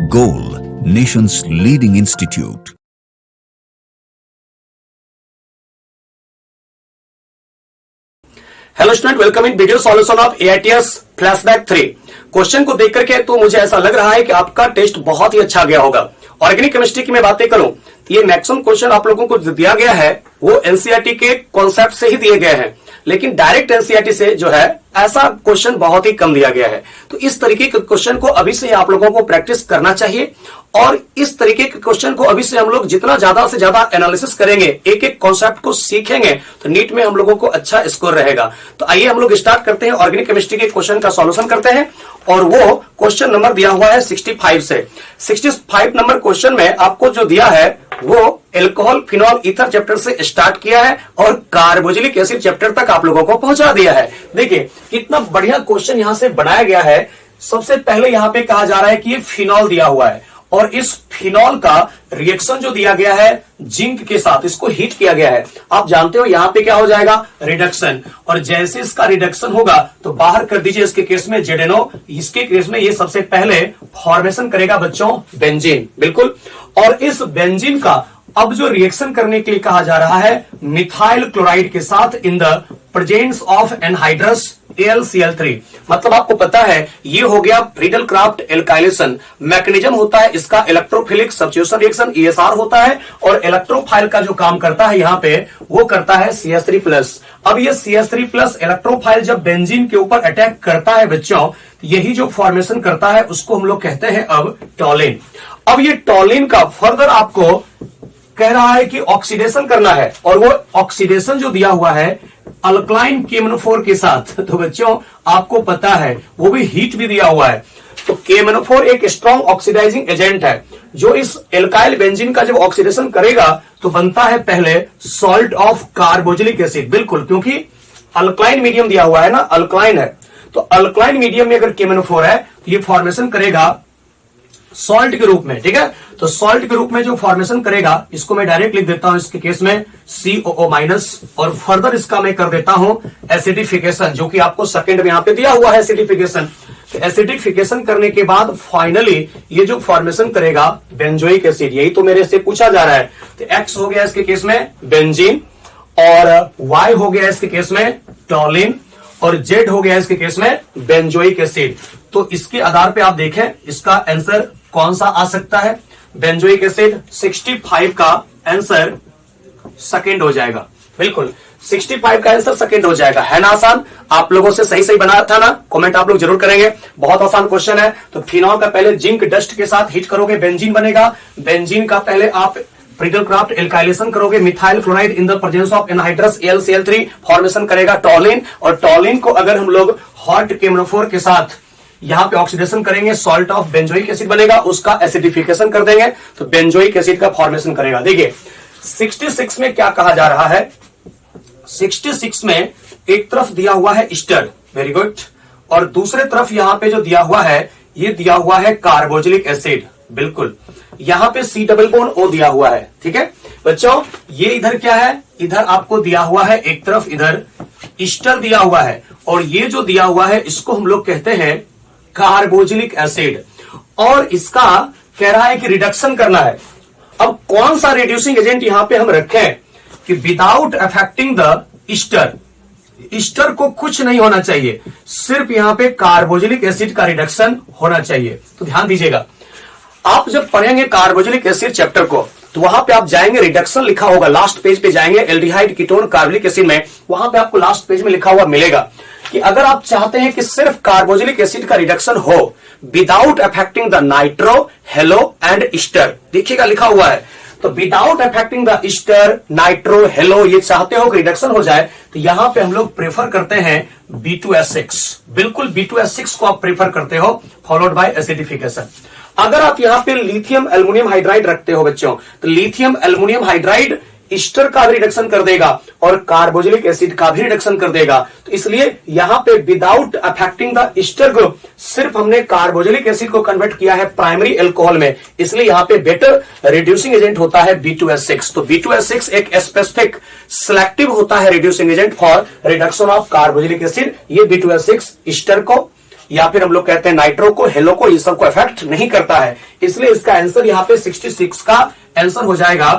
Goal, nation's leading institute. Hello student, welcome in video solution of AITS flashback 3। Question को देख करके तो मुझे ऐसा लग रहा है कि आपका टेस्ट बहुत ही अच्छा गया होगा। ऑर्गेनिक केमिस्ट्री की मैं बातें करूं तो ये मैक्सिमम क्वेश्चन आप लोगों को दिया गया है वो एनसीईआरटी के कॉन्सेप्ट से ही दिए गए हैं, लेकिन डायरेक्ट एनसीईआरटी से जो है ऐसा क्वेश्चन बहुत ही कम दिया गया है। तो इस तरीके के क्वेश्चन को अभी से आप लोगों को प्रैक्टिस करना चाहिए और इस तरीके के क्वेश्चन को अभी से हम लोग जितना ज्यादा से ज्यादा एनालिसिस करेंगे, एक एक कॉन्सेप्ट को सीखेंगे, तो नीट में हम लोगों को अच्छा स्कोर रहेगा। तो आइए हम लोग स्टार्ट करते हैं, ऑर्गेनिक केमिस्ट्री के क्वेश्चन का सॉल्यूशन करते हैं। और वो क्वेश्चन नंबर दिया हुआ है 65 से 65 नंबर क्वेश्चन में आपको जो दिया है वो एल्कोहल फिनॉल ईथर चैप्टर से स्टार्ट किया है और कार्बोजिलिक एसिड चैप्टर तक आप लोगों को पहुंचा दिया है। देखिए कितना बढ़िया क्वेश्चन यहां से बनाया गया है। सबसे पहले यहां पे कहा जा रहा है कि ये फिनॉल दिया हुआ है और इस फिनॉल का रिएक्शन जो दिया गया है जिंक के साथ, इसको हीट किया गया है। आप जानते हो यहां पे क्या हो जाएगा, रिडक्शन। और जैसे इसका रिडक्शन होगा तो बाहर कर दीजिए, इसके केस में ZNO, इसके केस में ये सबसे पहले फॉर्मेशन करेगा बच्चों बेंजीन, बिल्कुल। और इस बेंजीन का अब जो रिएक्शन करने के लिए कहा जा रहा है मिथाइल क्लोराइड के साथ in the presence of anhydrous AlCl3। मतलब आपको पता है ये हो गया फ्रीडल क्राफ्ट एल्काइलेशन। मैकेनिज्म होता है इसका इलेक्ट्रोफिलिक सब्स्टिट्यूशन रिएक्शन ESR होता है और इलेक्ट्रोफाइल का जो काम करता है यहाँ पे वो करता है CH3+। अब ये CH3+ इलेक्ट्रोफाइल जब बेंजीन के ऊपर अटैक करता है बच्चों, यही जो फॉर्मेशन करता है उसको हम लोग कहते हैं अब टॉलिन। अब ये टॉलिन का फर्दर आपको कह रहा है कि ऑक्सीडेशन करना है और वो ऑक्सीडेशन जो दिया हुआ है अल्कलाइन KMnO4 के साथ, तो बच्चों आपको पता है वो भी हीट भी दिया हुआ है। तो KMnO4 एक स्ट्रॉन्ग ऑक्सीडाइजिंग एजेंट है जो इस एल्काइल बेंजीन का जब ऑक्सीडेशन करेगा तो बनता है पहले सॉल्ट ऑफ कार्बोजिलिक एसिड, बिल्कुल, क्योंकि अल्कलाइन मीडियम दिया हुआ है ना, अल्कलाइन है। तो अल्कलाइन मीडियम में अगर KMnO4 है तो ये फॉर्मेशन करेगा सॉल्ट के रूप में, ठीक है। तो सॉल्ट के रूप में जो फॉर्मेशन करेगा इसको मैं डायरेक्ट लिख देता हूं इसके केस में COO- और फर्दर इसका मैं कर देता हूं एसिडिफिकेशन, जो कि आपको सेकंड में यहां पे दिया हुआ है एसिडिफिकेशन। तो एसिडिफिकेशन करने के बाद फाइनली ये जो फॉर्मेशन करेगा बेंजोइक एसिड, यही तो मेरे से पूछा जा रहा है। तो X हो गया इसके केस में बेंजीन और Y हो गया इसके केस में टॉलिन और Z हो गया इसके केस में बेंजोइक एसिड। तो इसके आधार पे आप देखें इसका आंसर कौन सा आ सकता है, बेंजोइक एसिड 65 का आंसर सेकंड हो जाएगा, बिल्कुल 65 का आंसर सेकंड हो जाएगा। है ना आसान? आप लोगों से सही सही बना था ना, कमेंट आप लोग जरूर करेंगे। बहुत आसान क्वेश्चन है। तो फिनॉल का पहले जिंक डस्ट के साथ हीट करोगे, बेंजीन बनेगा। बेंजीन का पहले आप फ्रीडल क्राफ्ट एल्काइलेशन करोगे, methyl chloride in the presence of anhydrous AlCl3 formation करेगा टॉलिन। और टॉलिन को अगर हम लोग हॉट KMnO4 के साथ यहां पे ऑक्सीडेशन करेंगे, सॉल्ट ऑफ बेंजोइक एसिड बनेगा, उसका एसिडिफिकेशन कर देंगे तो बेंजोइक एसिड का फॉर्मेशन करेगा। देखिए 66 में क्या कहा जा रहा है, 66 में एक तरफ दिया हुआ है ईस्टर, वेरी गुड, और दूसरे तरफ यहां पे जो दिया हुआ है ये दिया हुआ है कार्बोजिलिक एसिड, बिल्कुल। यहां पे C डबल बॉन्ड O दिया हुआ है, ठीक है बच्चों। ये इधर क्या है, इधर आपको दिया हुआ है एक तरफ इधर ईस्टर दिया हुआ है और ये जो दिया हुआ है इसको हम लोग कहते हैं कार्बोजिलिक एसिड और इसका कह रहा है कि रिडक्शन करना है। अब कौन सा रिड्यूसिंग एजेंट यहां पे हम रखें कि without affecting the Easter, Easter को कुछ नहीं होना चाहिए, सिर्फ यहां पे कार्बोजिलिक एसिड का रिडक्शन होना चाहिए। तो ध्यान दीजिएगा, आप जब पढ़ेंगे कार्बोजिलिक एसिड चैप्टर को तो वहां पे आप जाएंगे, रिडक्शन लिखा होगा, लास्ट पेज पे जाएंगे, एल्डिहाइड कीटोन कार्बोलिक एसिड में, वहां पे आपको लास्ट पेज में लिखा हुआ मिलेगा कि अगर आप चाहते हैं कि सिर्फ कार्बोजिलिक एसिड का रिडक्शन हो without affecting the nitro, hello and Easter, देखिएगा लिखा हुआ है। तो without affecting the Easter, nitro, hello, ये चाहते हो कि रिडक्शन हो जाए तो यहां पे हम लोग प्रेफर करते हैं B2S6, बिल्कुल B2S6 को आप प्रेफर करते हो, फॉलोड बाय एसिडिफिकेशन। अगर आप यहां पे लिथियम एल्युमिनियम हाइड्राइड रखते हो बच्चों तो लिथियम एल्युमिनियम हाइड्राइड ईस्टर का भी रिडक्शन कर देगा और कार्बोजिलिक एसिड का भी रिडक्शन कर देगा। तो इसलिए यहां पे without affecting the Easter group सिर्फ हमने कार्बोजिलिक एसिड को कन्वर्ट किया है प्राइमरी एल्कोहल में, इसलिए यहां पे बेटर रिड्यूसिंग एजेंट होता है B2S6। तो B2S6 एक स्पेसिफिक सिलेक्टिव होता है reducing agent for reduction of carboxylic acid. ये B2S6 ईस्टर को या फिर हम लोग कहते हैं नाइट्रो को, हेलो को, ये सब को इफेक्ट नहीं करता है। इसलिए इसका आंसर यहाँ पे 66 का आंसर हो जाएगा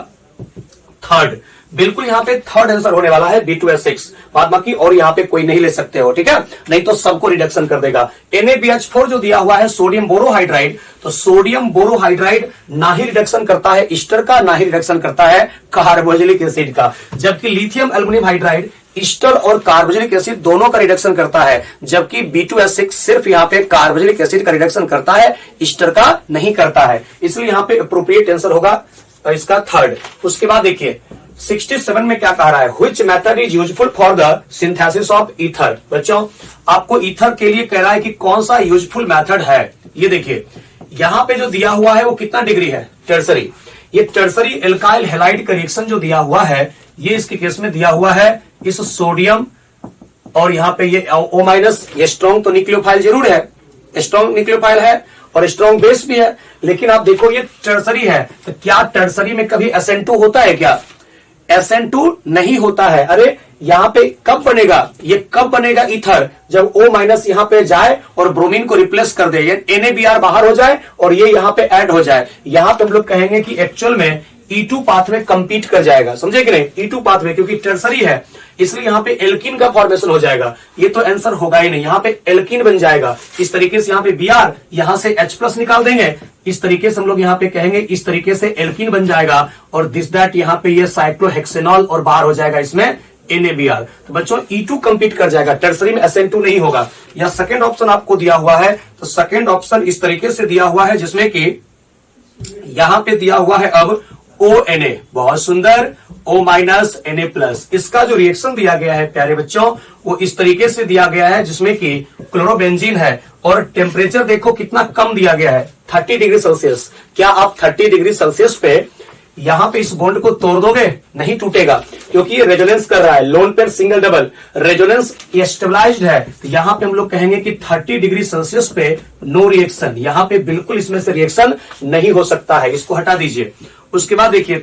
थर्ड। बिल्कुल यहाँ पे थर्ड आंसर होने वाला है B2H6, बाद बाकी और यहाँ पे कोई नहीं ले सकते हो, ठीक है, नहीं तो सबको रिडक्शन कर देगा। NaBH4 जो दिया हुआ है सोडियम बोरोहाइड्राइड, तो सोडियम बोरोहाइड्राइड ना ही रिडक्शन करता है ईस्टर का, ना ही रिडक्शन करता है कार्बोक्सिलिक एसिड का, जबकि लिथियम एल्युमिनियम हाइड्राइड ईस्टर और कार्बोक्सिलिक एसिड दोनों का रिडक्शन करता है, जबकि B2H6 सिर्फ यहाँ पे कार्बोक्सिलिक एसिड का रिडक्शन करता है, ईस्टर का नहीं करता है। इसलिए यहाँ पे अप्रोप्रिएट आंसर होगा इसका थर्ड। उसके बाद देखिए 67 में क्या कह रहा है, which method is useful for the synthesis of ether. बच्चों आपको ईथर के लिए कह रहा है कि कौन सा यूजफुल मेथड है। ये देखिए यहां पे जो दिया हुआ है वो कितना डिग्री है, टर्सरी। ये टर्सरी एल्काइल हैलाइड का रिएक्शन जो दिया हुआ है, ये इसके केस में दिया हुआ है इस सोडियम और यहाँ पे ये O-, ये स्ट्रॉन्ग तो न्यूक्लियोफाइल जरूर है, स्ट्रॉन्ग न्यूक्लियोफाइल है और स्ट्रॉन्ग बेस भी है, लेकिन आप देखो ये टर्सरी है, तो क्या टर्सरी में कभी SN2 होता है क्या? SN2 नहीं होता है। अरे यहां पे कब बनेगा, ये कब बनेगा ईथर, जब O- यहां पे जाए और ब्रोमीन को रिप्लेस कर दे, ये NaBr बाहर हो जाए और ये यहां पे ऐड हो जाए। यहां पे हम लोग कहेंगे कि एक्चुअल में E2 पाथवे कंपीट कर जाएगा, समझे कि नहीं, E2 पाथवे, क्योंकि टर्सरी है इसलिए यहां पे एल्कीन का फॉर्मेशन हो जाएगा। ये तो आंसर होगा ही नहीं, यहां पे एल्कीन बन जाएगा। इस तरीके से यहां पे Br, यहां से H+ निकाल देंगे, इस तरीके से हम लोग यहां पे कहेंगे, इस तरीके से एल्कीन बन जाएगा और दिस दैट यहां पे ये साइक्लोहेक्सेनॉल और बाहर हो जाएगा इसमें NaBr। तो बच्चों E2 कंपीट कर जाएगा, टर्सरी में SN2 नहीं होगा। यह सेकेंड ऑप्शन आपको दिया हुआ है, तो सेकेंड ऑप्शन इस तरीके से दिया हुआ है जिसमें कि यहां पे दिया हुआ है अब ONA, बहुत सुंदर, O- Na+। इसका जो रिएक्शन दिया गया है प्यारे बच्चों वो इस तरीके से दिया गया है जिसमें कि क्लोरोबेंजीन है और टेम्परेचर देखो कितना कम दिया गया है, 30 डिग्री सेल्सियस। क्या आप 30 डिग्री सेल्सियस पे यहां पे इस बॉन्ड को तोड़ दोगे? नहीं टूटेगा, क्योंकि ये रेजोनेंस कर रहा है, lone pair single double resonance stabilized है। तो यहां पे हम लोग कहेंगे कि 30 डिग्री सेल्सियस पे नो रिएक्शन, यहां पे बिल्कुल इसमें से रिएक्शन नहीं हो सकता है, इसको हटा दीजिए। उसके बाद देखिए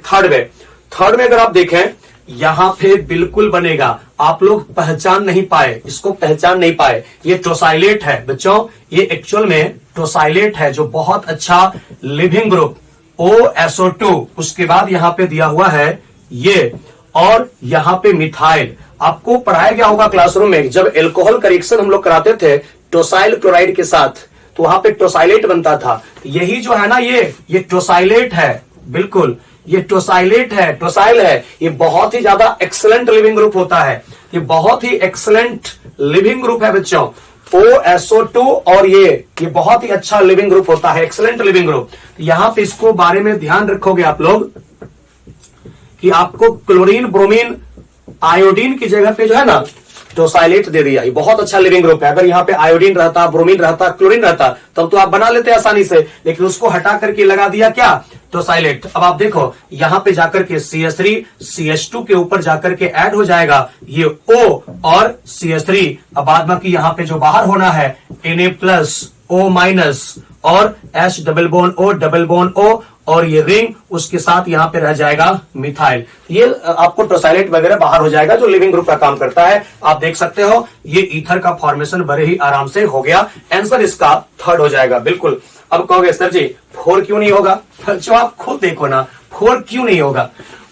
थर्ड में अगर आप देखें यहां पे बिल्कुल बनेगा, आप लोग पहचान नहीं पाए, इसको पहचान नहीं पाए, ये टोसाइलेट है बच्चों, ये एक्चुअल में टोसाइलेट है जो बहुत अच्छा लिविंग ग्रुप OSO2, उसके बाद यहां पे दिया हुआ है ये, और यहां पे मिथाइल। आपको पढ़ाया गया होगा क्लासरूम में, जब एल्कोहल का रिएक्शन हम लोग कराते थे टोसाइल क्लोराइड के साथ, तो वहां पे टोसाइलेट बनता था। यही जो है ना ये टोसाइलेट है, बिल्कुल ये टोसाइलेट है, टोसाइल है, ये बहुत ही ज्यादा एक्सलेंट लिविंग ग्रुप होता है, ये बहुत ही एक्सलेंट लिविंग ग्रुप है बच्चों, OSO2, और ये बहुत ही अच्छा लिविंग ग्रुप होता है, एक्सलेंट लिविंग ग्रुप। यहां पे इसको बारे में ध्यान रखोगे आप लोग कि आपको क्लोरीन, ब्रोमीन, आयोडीन की जगह पे जो है ना टोसाइलेट दे दिया, ये बहुत अच्छा लिविंग ग्रुप है। अगर यहाँ पे आयोडीन रहता, ब्रोमीन रहता, क्लोरीन रहता, तब तो आप बना लेते आसानी से, लेकिन उसको हटा करके लगा दिया क्या, टोसाइलेट। अब आप देखो यहाँ पे जाकर के CH3 CH2 के ऊपर जाकर के ऐड हो जाएगा ये O और CH3। अब बाद बाकी यहाँ पे जो बाहर होना है Na+, O- और H डबल बॉन्ड O और ये रिंग, उसके साथ यहां पे रह जाएगा मिथाइल। ये आपको टोसाइलेट वगैरह बाहर हो जाएगा जो लिविंग ग्रुप का काम करता है। आप देख सकते हो ये ईथर का फॉर्मेशन बड़े ही आराम से हो गया, आंसर इसका थर्ड हो जाएगा बिल्कुल। अब कहोगे सर जी 4 क्यों नहीं होगा? जो आप खुद देखो ना 4 क्यों नहीं होगा,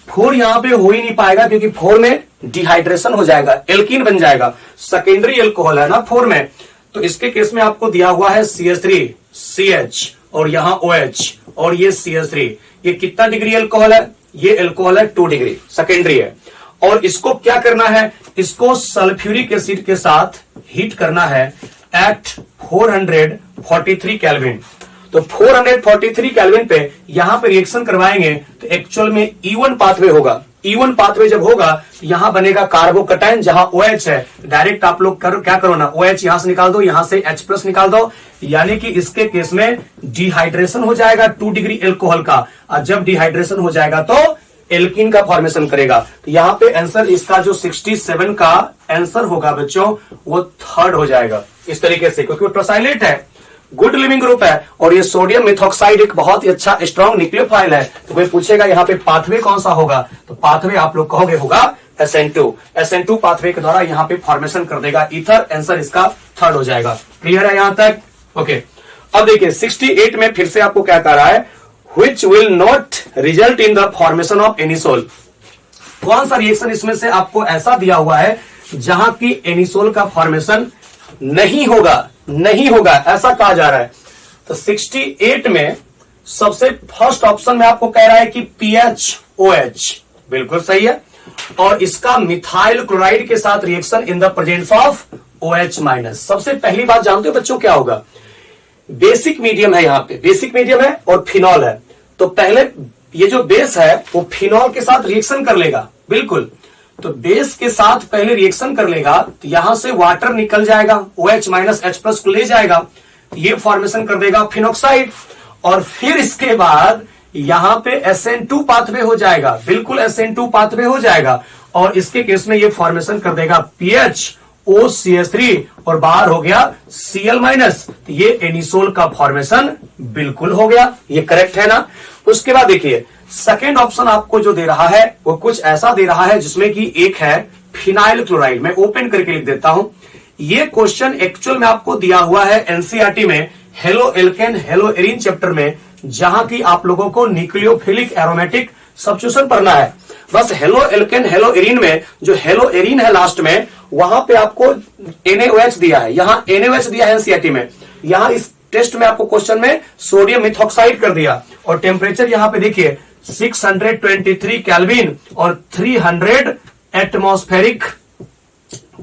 4 यहां पे हो ही नहीं पाएगा, क्योंकि 4 में डिहाइड्रेशन हो जाएगा, एल्कीन बन जाएगा, सेकेंडरी एल्कोहल है ना 4 में। तो इसके केस में आपको दिया हुआ है CH3 CH और यहां OH और ये CH3, ये कितना डिग्री एल्कोहल है, ये एल्कोहल है 2 डिग्री, सेकेंडरी है। और इसको क्या करना है, इसको सल्फ्यूरिक एसिड के साथ हीट करना है एट 443 केल्विन। तो 443 केल्विन पे यहां पे रिएक्शन करवाएंगे तो एक्चुअल में E1 पाथवे होगा। E1 पाथवे जब होगा तो यहां बनेगा कार्बोकटाइन, जहां OH है, डायरेक्ट आप लोग क्या करो ना, OH यहां से निकाल दो, यहां से H+ निकाल दो, यानी कि इसके केस में डिहाइड्रेशन हो जाएगा 2 डिग्री एल्कोहल का, और जब डिहाइड्रेशन हो जाएगा तो एल्कीन का फॉर्मेशन करेगा। तो यहां पे आंसर इसका जो 67 का आंसर होगा बच्चों वो थर्ड हो जाएगा इस तरीके से, क्योंकि वो टोसाइलेट है, गुड लिविंग ग्रुप है, और ये सोडियम मेथॉक्साइड एक बहुत ही अच्छा स्ट्रॉन्ग न्यूक्लियोफाइल है। तो कोई पूछेगा यहाँ पे पाथवे कौन सा होगा, तो पाथवे आप लोग कहोगे होगा SN2 पाथवे के द्वारा यहां पे फॉर्मेशन कर देगा ईथर। आंसर इसका थर्ड हो जाएगा। क्लियर है यहां तक? ओके। अब देखिए 68 में फिर से आपको क्या कह रहा है, which will not result in the formation of anisole। कौन सा रिएक्शन इसमें से आपको ऐसा दिया हुआ है जहां की एनिसोल का फॉर्मेशन नहीं होगा ऐसा कहा जा रहा है। तो 68 में सबसे फर्स्ट ऑप्शन में आपको कह रहा है कि PHOH, बिल्कुल सही है। और इसका मिथाइल क्लोराइड के साथ reaction in the presence of OH-। सबसे पहली बात जानते हो बच्चों क्या होगा, बेसिक मीडियम है, यहां पे बेसिक मीडियम है और फिनॉल है। तो पहले ये जो बेस है वो फिनॉल के साथ रिएक्शन कर लेगा, बिल्कुल। तो बेस के साथ पहले रिएक्शन कर लेगा, तो यहां से वाटर निकल जाएगा, OH- H+ को ले जाएगा, ये फॉर्मेशन कर देगा फिनॉक्साइड। और फिर इसके बाद यहां पे SN2 पाथवे हो जाएगा, बिल्कुल SN2 पाथवे हो जाएगा। और इसके केस में ये फॉर्मेशन कर देगा PHOCH3 और बाहर हो गया Cl-। तो ये एनिसोल का फॉर्मेशन बिल्कुल हो गया, ये करेक्ट है ना। उसके बाद देखिए सेकेंड ऑप्शन आपको जो दे रहा है वो कुछ ऐसा दे रहा है जिसमें कि एक है फिनाइल क्लोराइड। मैं ओपन करके लिख देता हूं। ये क्वेश्चन एक्चुअल में आपको दिया हुआ है एनसीईआरटी में halo alkane hello arene chapter में, जहां की आप लोगों को न्यूक्लियोफिलिक एरोमेटिक सब्स्टिट्यूशन पढ़ना है। बस हेलो एल्केन हेलो एरीन में जो हेलो एरीन है लास्ट में, वहां पे आपको NaOH दिया है, यहां NaOH दिया है एनसीईआरटी में। यहां इस टेस्ट में आपको क्वेश्चन में सोडियम मिथॉक्साइड कर दिया और टेम्परेचर यहां पे देखिए 623 केल्विन और 300 एटमॉस्फेरिक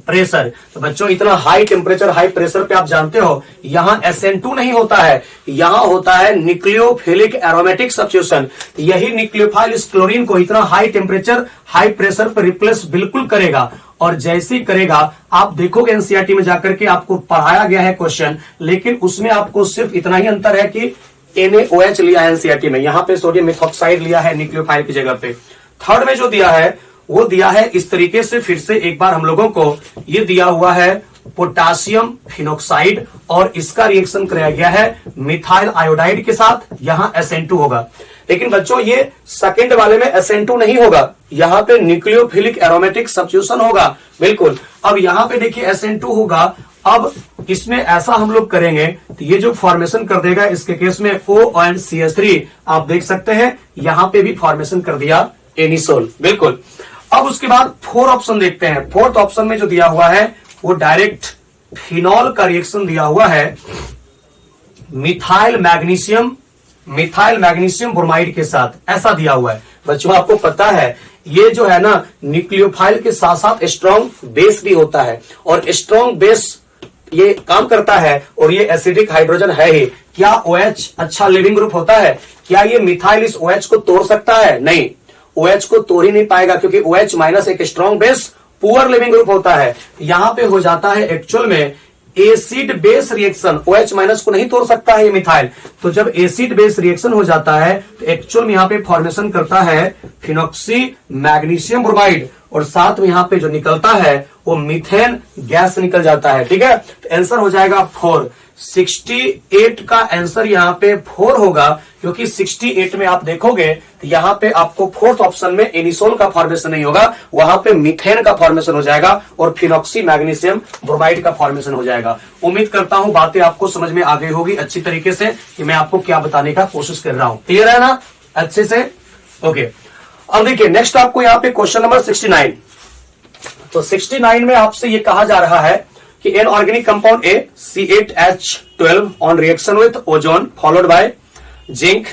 प्रेशर। तो बच्चों इतना हाई टेम्परेचर हाई प्रेशर पे आप जानते हो यहां SN2 नहीं होता है, यहां होता है न्यूक्लियोफिलिक एरोमेटिक सब्स्टिट्यूशन। यही न्यूक्लियोफाइल इस क्लोरीन को इतना हाई टेम्परेचर हाई प्रेशर पर रिप्लेस बिल्कुल करेगा। और जैसे ही करेगा आप देखोगे एनसीईआरटी में जाकर के आपको पढ़ाया गया है क्वेश्चन, लेकिन उसमें आपको सिर्फ इतना ही अंतर है कि NaOH लिया है एनसीईआरटी में, यहां पे सोडियम मिथॉक्साइड लिया है न्यूक्लियोफाइल की जगह पे। थर्ड में जो दिया है वो दिया है इस तरीके से, फिर से एक बार हम लोगों को ये दिया हुआ है पोटासियम फिनोक्साइड और इसका रिएक्शन कराया गया है मिथाइल आयोडाइड के साथ, यहां SN2 होगा। लेकिन बच्चों ये सेकंड वाले में SN2 नहीं होगा, यहां पे न्यूक्लियोफिलिक एरोमेटिक सब्स्टिट्यूशन होगा, बिल्कुल। अब यहां पे देखिए SN2 होगा। अब इसमें ऐसा हम लोग करेंगे तो ये जो फॉर्मेशन कर देगा इसके केस में ONCH3 आप देख सकते हैं, यहां पे भी फॉर्मेशन कर दिया एनिसोल, बिल्कुल। अब उसके बाद फोर्थ ऑप्शन देखते हैं। फोर्थ ऑप्शन में जो दिया हुआ है वो डायरेक्ट फिनॉल का रिएक्शन दिया हुआ है मिथाइल मैग्नीशियम ब्रोमाइड के साथ, ऐसा दिया हुआ है। बच्चों आपको पता है ये जो है ना न्यूक्लियोफाइल के साथ साथ स्ट्रॉन्ग बेस भी होता है और स्ट्रॉन्ग बेस ये काम करता है और ये एसिडिक हाइड्रोजन है ही। क्या OH अच्छा लिविंग ग्रुप होता है? क्या ये मिथाइल इस OH को तोड़ सकता है? नहीं, OH को तोड़ ही नहीं पाएगा क्योंकि OH- एक strong base poor leaving group होता है। यहां पे हो जाता है एक्चुअल में एसिड बेस रिएक्शन, OH- को नहीं तोड़ सकता है ये मिथाइल। तो जब एसिड बेस रिएक्शन हो जाता है तो एक्चुअल में यहां पे फॉर्मेशन करता है फिनॉक्सी मैग्नीशियम ब्रोमाइड और साथ में यहां पे जो निकलता है वो मीथेन गैस निकल जाता है, ठीक है। तो आंसर हो जाएगा 4। 68 का आंसर यहां पे 4 होगा क्योंकि 68 में आप देखोगे तो यहां पे आपको फोर्थ ऑप्शन में एनिसोल का फॉर्मेशन नहीं होगा, वहां पे मीथेन का फॉर्मेशन हो जाएगा और फिनॉक्सी मैग्नीशियम ब्रोमाइड का फॉर्मेशन हो जाएगा। उम्मीद करता हूं बातें आपको समझ में आ गई होगी अच्छी तरीके से कि मैं आपको क्या बताने का कोशिश कर रहा हूं। क्लियर है ना अच्छे से? ओके। अब देखिए नेक्स्ट आपको यहां पे क्वेश्चन नंबर 69। तो 69 में आपसे ये कहा जा रहा है कि an organic compound A C8H12 on reaction with ozone followed by zinc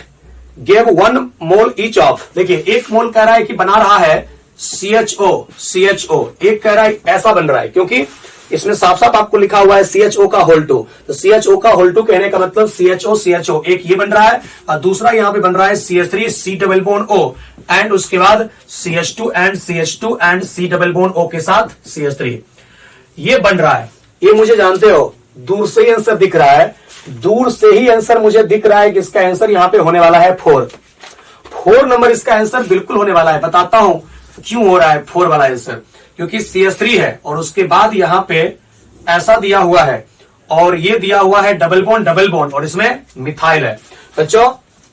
gave 1 mole each of. देखिए 1 मोल कह रहा है कि बना रहा है CHO, एक कह रहा है ऐसा बन रहा है क्योंकि इसमें साफ साफ आपको लिखा हुआ है CHO का होल 2। तो CHO का होल 2 कहने का मतलब CHO एक ये बन रहा है और दूसरा यहां पे बन रहा है CH3 C double bond O and उसके बाद CH2 and C double bond O के साथ CH3 ये बन रहा है। ये मुझे जानते हो दूर से ही आंसर दिख रहा है, दूर से ही आंसर मुझे दिख रहा है कि इसका आंसर यहां पे होने वाला है 4 नंबर इसका आंसर बिल्कुल होने वाला है। बताता हूं क्यों हो रहा है 4 वाला आंसर, क्योंकि CH3 है और उसके बाद यहां पे ऐसा दिया हुआ है और ये दिया हुआ है डबल बॉन्ड और इसमें मिथाइल है। बच्चों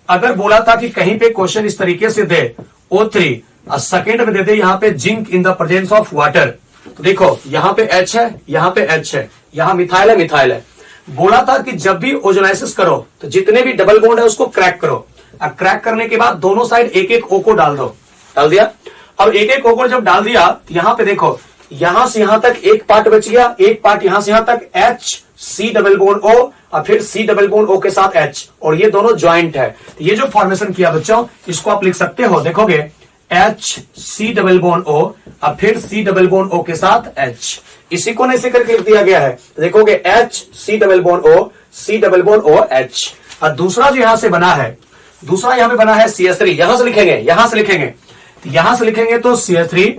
अगर बोला था कि कहीं पे क्वेश्चन इस तरीके से दे O3 और सेकेंड में देते यहाँ पे zinc in the presence of water. तो देखो यहाँ पे H है, यहाँ पे H है, यहाँ मिथाइल है, मिथाइल है। बोला था कि जब भी ओजोनाइसिस करो तो जितने भी डबल बॉन्ड है उसको क्रैक करो। अब क्रैक करने के बाद दोनों साइड एक एक O को डाल दो। डाल दिया। अब एक एक O को जब डाल दिया तो यहाँ पे देखो, यहां से यहां तक एक पार्ट बच गया, एक पार्ट यहां से यहां तक H C double bond O और फिर C डबल बॉन्ड O के साथ H, और ये दोनों ज्वाइंट है। तो ये जो फॉर्मेशन किया बच्चों, इसको आप लिख सकते हो, देखोगे H C double bond O और फिर C डबल बॉन्ड O के साथ H, इसी को ऐसे करके लिख दिया गया है। तो देखोगे H C double bond O C double bond O H। और दूसरा जो यहां से बना है, दूसरा यहां पे बना है CH3, यहां से लिखेंगे, यहां से लिखेंगे, यहां से लिखेंगे तो CH3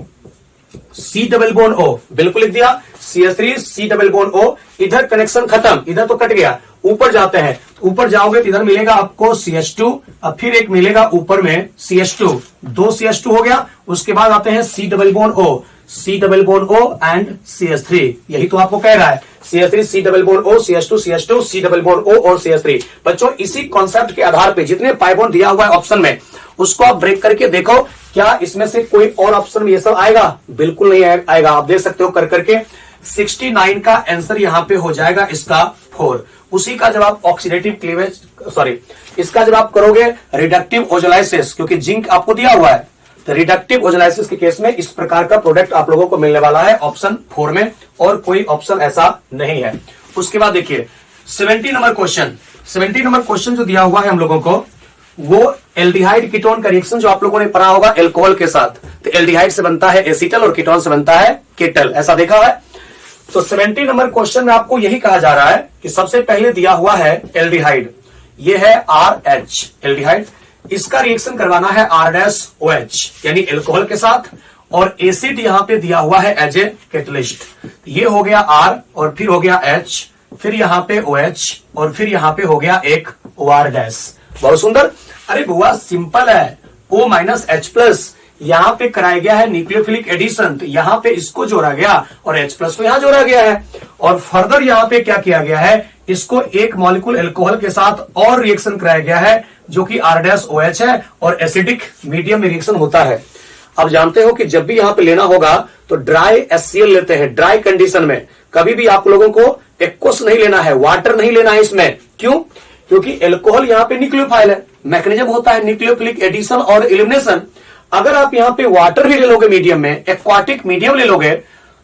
C double bond O, बिल्कुल लिख दिया CH3 C double bond O। इधर कनेक्शन खत्म, इधर तो कट गया, ऊपर जाते हैं, ऊपर जाओगे तो इधर मिलेगा आपको CH2 और फिर एक मिलेगा ऊपर में CH2, दो CH2 हो गया। उसके बाद आते हैं C double bond O, C double bond O and CH3, यही तो आपको कह रहा है CH3 C double bond O CH2 CH2 C double bond O और CH3। बच्चों इसी कॉन्सेप्ट के आधार पे जितने पाई बॉन्ड दिया हुआ है ऑप्शन में, उसको आप ब्रेक करके देखो क्या इसमें से कोई और ऑप्शन में ये सब आएगा? बिल्कुल नहीं आएगा। आप देख सकते हो कर करके 69 का आंसर यहां पे हो जाएगा इसका 4। उसी का जब आप ऑक्सीडेटिव क्लीवेज, सॉरी, इसका जब आप करोगे रिडक्टिव ओजोलाइसिस, क्योंकि जिंक आपको दिया हुआ है, तो रिडक्टिव ओजोलाइसिस के केस में इस प्रकार का प्रोडक्ट आप लोगों को मिलने वाला है ऑप्शन 4 में, और कोई ऑप्शन ऐसा नहीं है। उसके बाद देखिए 70 नंबर क्वेश्चन, 70 नंबर क्वेश्चन जो दिया हुआ है हम लोगों को, वो एल्डिहाइड कीटोन का रिएक्शन जो आप लोगों ने पढ़ा होगा एल्कोहल के साथ। तो एल्डिहाइड से बनता है एसीटल और कीटोन से बनता है केटल, ऐसा देखा है। तो 70 नंबर क्वेश्चन में आपको यही कहा जा रहा है कि सबसे पहले दिया हुआ है एल्डिहाइड, ये है RH एल्डिहाइड, इसका रिएक्शन करवाना है R-OH यानी एल्कोहल के साथ, और एसिड यहां पे दिया हुआ है एज ए कैटलिस्ट। ये हो गया R और फिर हो गया H, फिर यहां पे OH और फिर यहां पे हो गया एक OR-। बहुत सुंदर। अरे बुआ सिंपल है, O माइनस H प्लस, यहां पे कराया गया है न्यूक्लियोफिलिक एडिशन, तो यहां पे इसको जोड़ा गया और H प्लस को यहां जोड़ा गया है, और फर्दर यहां पे क्या किया गया है, इसको एक मॉलिक्यूल एल्कोहल के साथ और रिएक्शन कराया गया है जो कि R-OH है, और एसिडिक मीडियम में रिएक्शन होता है। अब जानते हो कि जब भी यहां पे लेना होगा तो ड्राई HCl लेते हैं, ड्राई कंडीशन में कभी भी आप लोगों को एक्वस नहीं लेना है, वाटर नहीं लेना है इसमें। क्यों? क्योंकि एल्कोहल यहाँ पे न्यूक्लियोफाइल है, मैकेनिज्म होता है न्यूक्लियोफिलिक एडिशन और एलिमिनेशन। अगर आप यहाँ पे वाटर भी ले लोगे मीडियम में, एक्वाटिक मीडियम ले लोगे,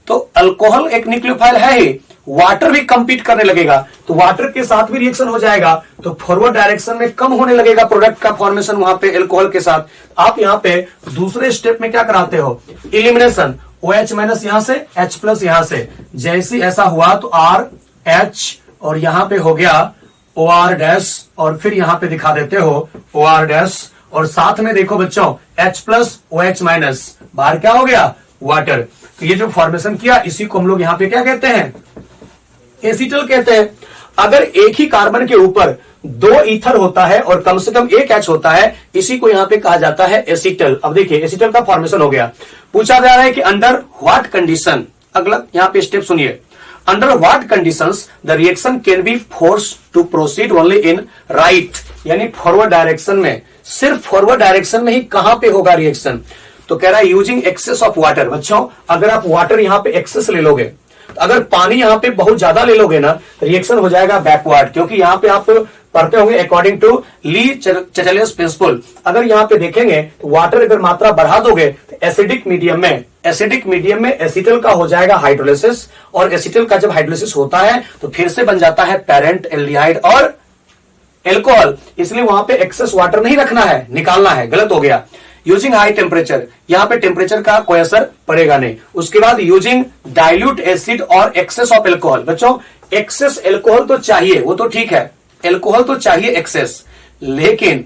तो अल्कोहल एक न्यूक्लियोफाइल है ही, वाटर भी कंपीट करने लगेगा, तो वाटर के साथ भी रिएक्शन हो जाएगा, तो फॉरवर्ड डायरेक्शन में कम होने लगेगा प्रोडक्ट का फॉर्मेशन वहां पे एल्कोहल के साथ। आप यहाँ पे दूसरे स्टेप में क्या कराते हो, इलिमिनेशन, OH माइनस यहां से, H प्लस यहां से, जैसे ऐसा हुआ तो RH और यहां पे हो गया OR- और फिर यहां पे दिखा देते हो OR-, और साथ में देखो बच्चों H प्लस OH माइनस, बाहर क्या हो गया, वाटर। तो ये जो फॉर्मेशन किया इसी को हम लोग यहां पे क्या कहते हैं, एसीटल कहते हैं। अगर एक ही कार्बन के ऊपर 2 ईथर होता है और कम से कम एक H होता है, इसी को यहां पे कहा जाता है एसीटल। अब देखिए एसीटल का फॉर्मेशन हो गया। पूछा जा रहा है कि अंडर व्हाट कंडीशन, अगला यहां पे स्टेप सुनिए, under what conditions the reaction can be force to proceed only in right, यानी फॉरवर्ड डायरेक्शन में, सिर्फ फॉरवर्ड डायरेक्शन में ही कहां पे होगा रिएक्शन। तो कह रहा है यूजिंग एक्सेस ऑफ वाटर। बच्चों अगर आप वाटर यहां पे एक्सेस ले लोगे, तो अगर पानी यहां पे बहुत ज्यादा ले लोगे ना, रिएक्शन हो जाएगा बैकवर्ड, क्योंकि यहां पे आप पढ़ते होंगे अकॉर्डिंग टू ली चैटलियस प्रिंसिपल। अगर यहां पे देखेंगे तो वाटर अगर मात्रा बढ़ा दोगे तो एसिडिक मीडियम में एसिटल का हो जाएगा हाइड्रोलिसिस, और एसिटल का जब हाइड्रोलिसिस होता है तो फिर से बन जाता है पेरेंट एल्डिहाइड और एल्कोहल। इसलिए वहां पे एक्सेस वाटर नहीं रखना है, निकालना है, गलत हो गया। यूजिंग हाई टेम्परेचर, यहां पे टेम्परेचर का कोई असर पड़ेगा नहीं। उसके बाद यूजिंग डाइल्यूट एसिड और एक्सेस ऑफ एल्कोहल। बच्चों एक्सेस एल्कोहल तो चाहिए, वो तो ठीक है, एल्कोहल तो चाहिए एक्सेस, लेकिन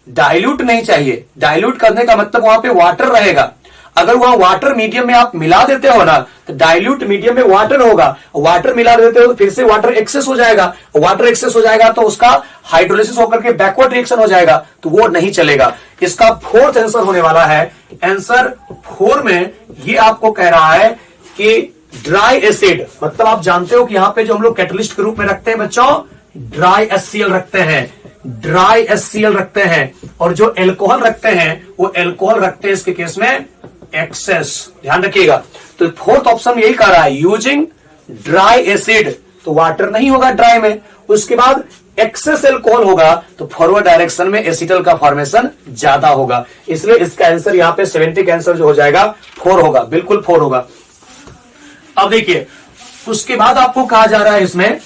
डाइल्यूट नहीं चाहिए। डाइल्यूट करने का मतलब वहां पे वाटर रहेगा। अगर वहां वाटर मीडियम में आप मिला देते हो ना, तो डाइल्यूट मीडियम में वाटर होगा, वाटर मिला देते हो तो फिर से वाटर एक्सेस हो जाएगा, वाटर एक्सेस हो जाएगा तो उसका हाइड्रोलिसिस होकर के बैकवर्ड रिएक्शन हो जाएगा, तो वो नहीं चलेगा। इसका 4th आंसर होने वाला है। आंसर 4 में ये आपको कह रहा है कि ड्राई एसिड, मतलब आप जानते हो कि यहां पे जो हम लोग कैटलिस्ट के रूप में रखते हैं बच्चों, ड्राई HCl रखते हैं। ड्राई HCl रखते हैं, और जो एल्कोहल रखते हैं वो एल्कोहल रखते हैं इसके केस में एक्सेस। ध्यान रखिएगा। तो फोर्थ ऑप्शन यही कह रहा है, यूजिंग ड्राई एसिड, तो वाटर नहीं होगा ड्राई में, उसके बाद एक्सेस एल्कोहल होगा तो फॉरवर्ड डायरेक्शन में एसिटल का फॉर्मेशन ज्यादा होगा। इसलिए इसका आंसर यहां पे 70 का आंसर जो हो जाएगा 4 होगा, बिल्कुल 4 होगा। अब देखिए उसके बाद आपको कहा जा रहा है इसमें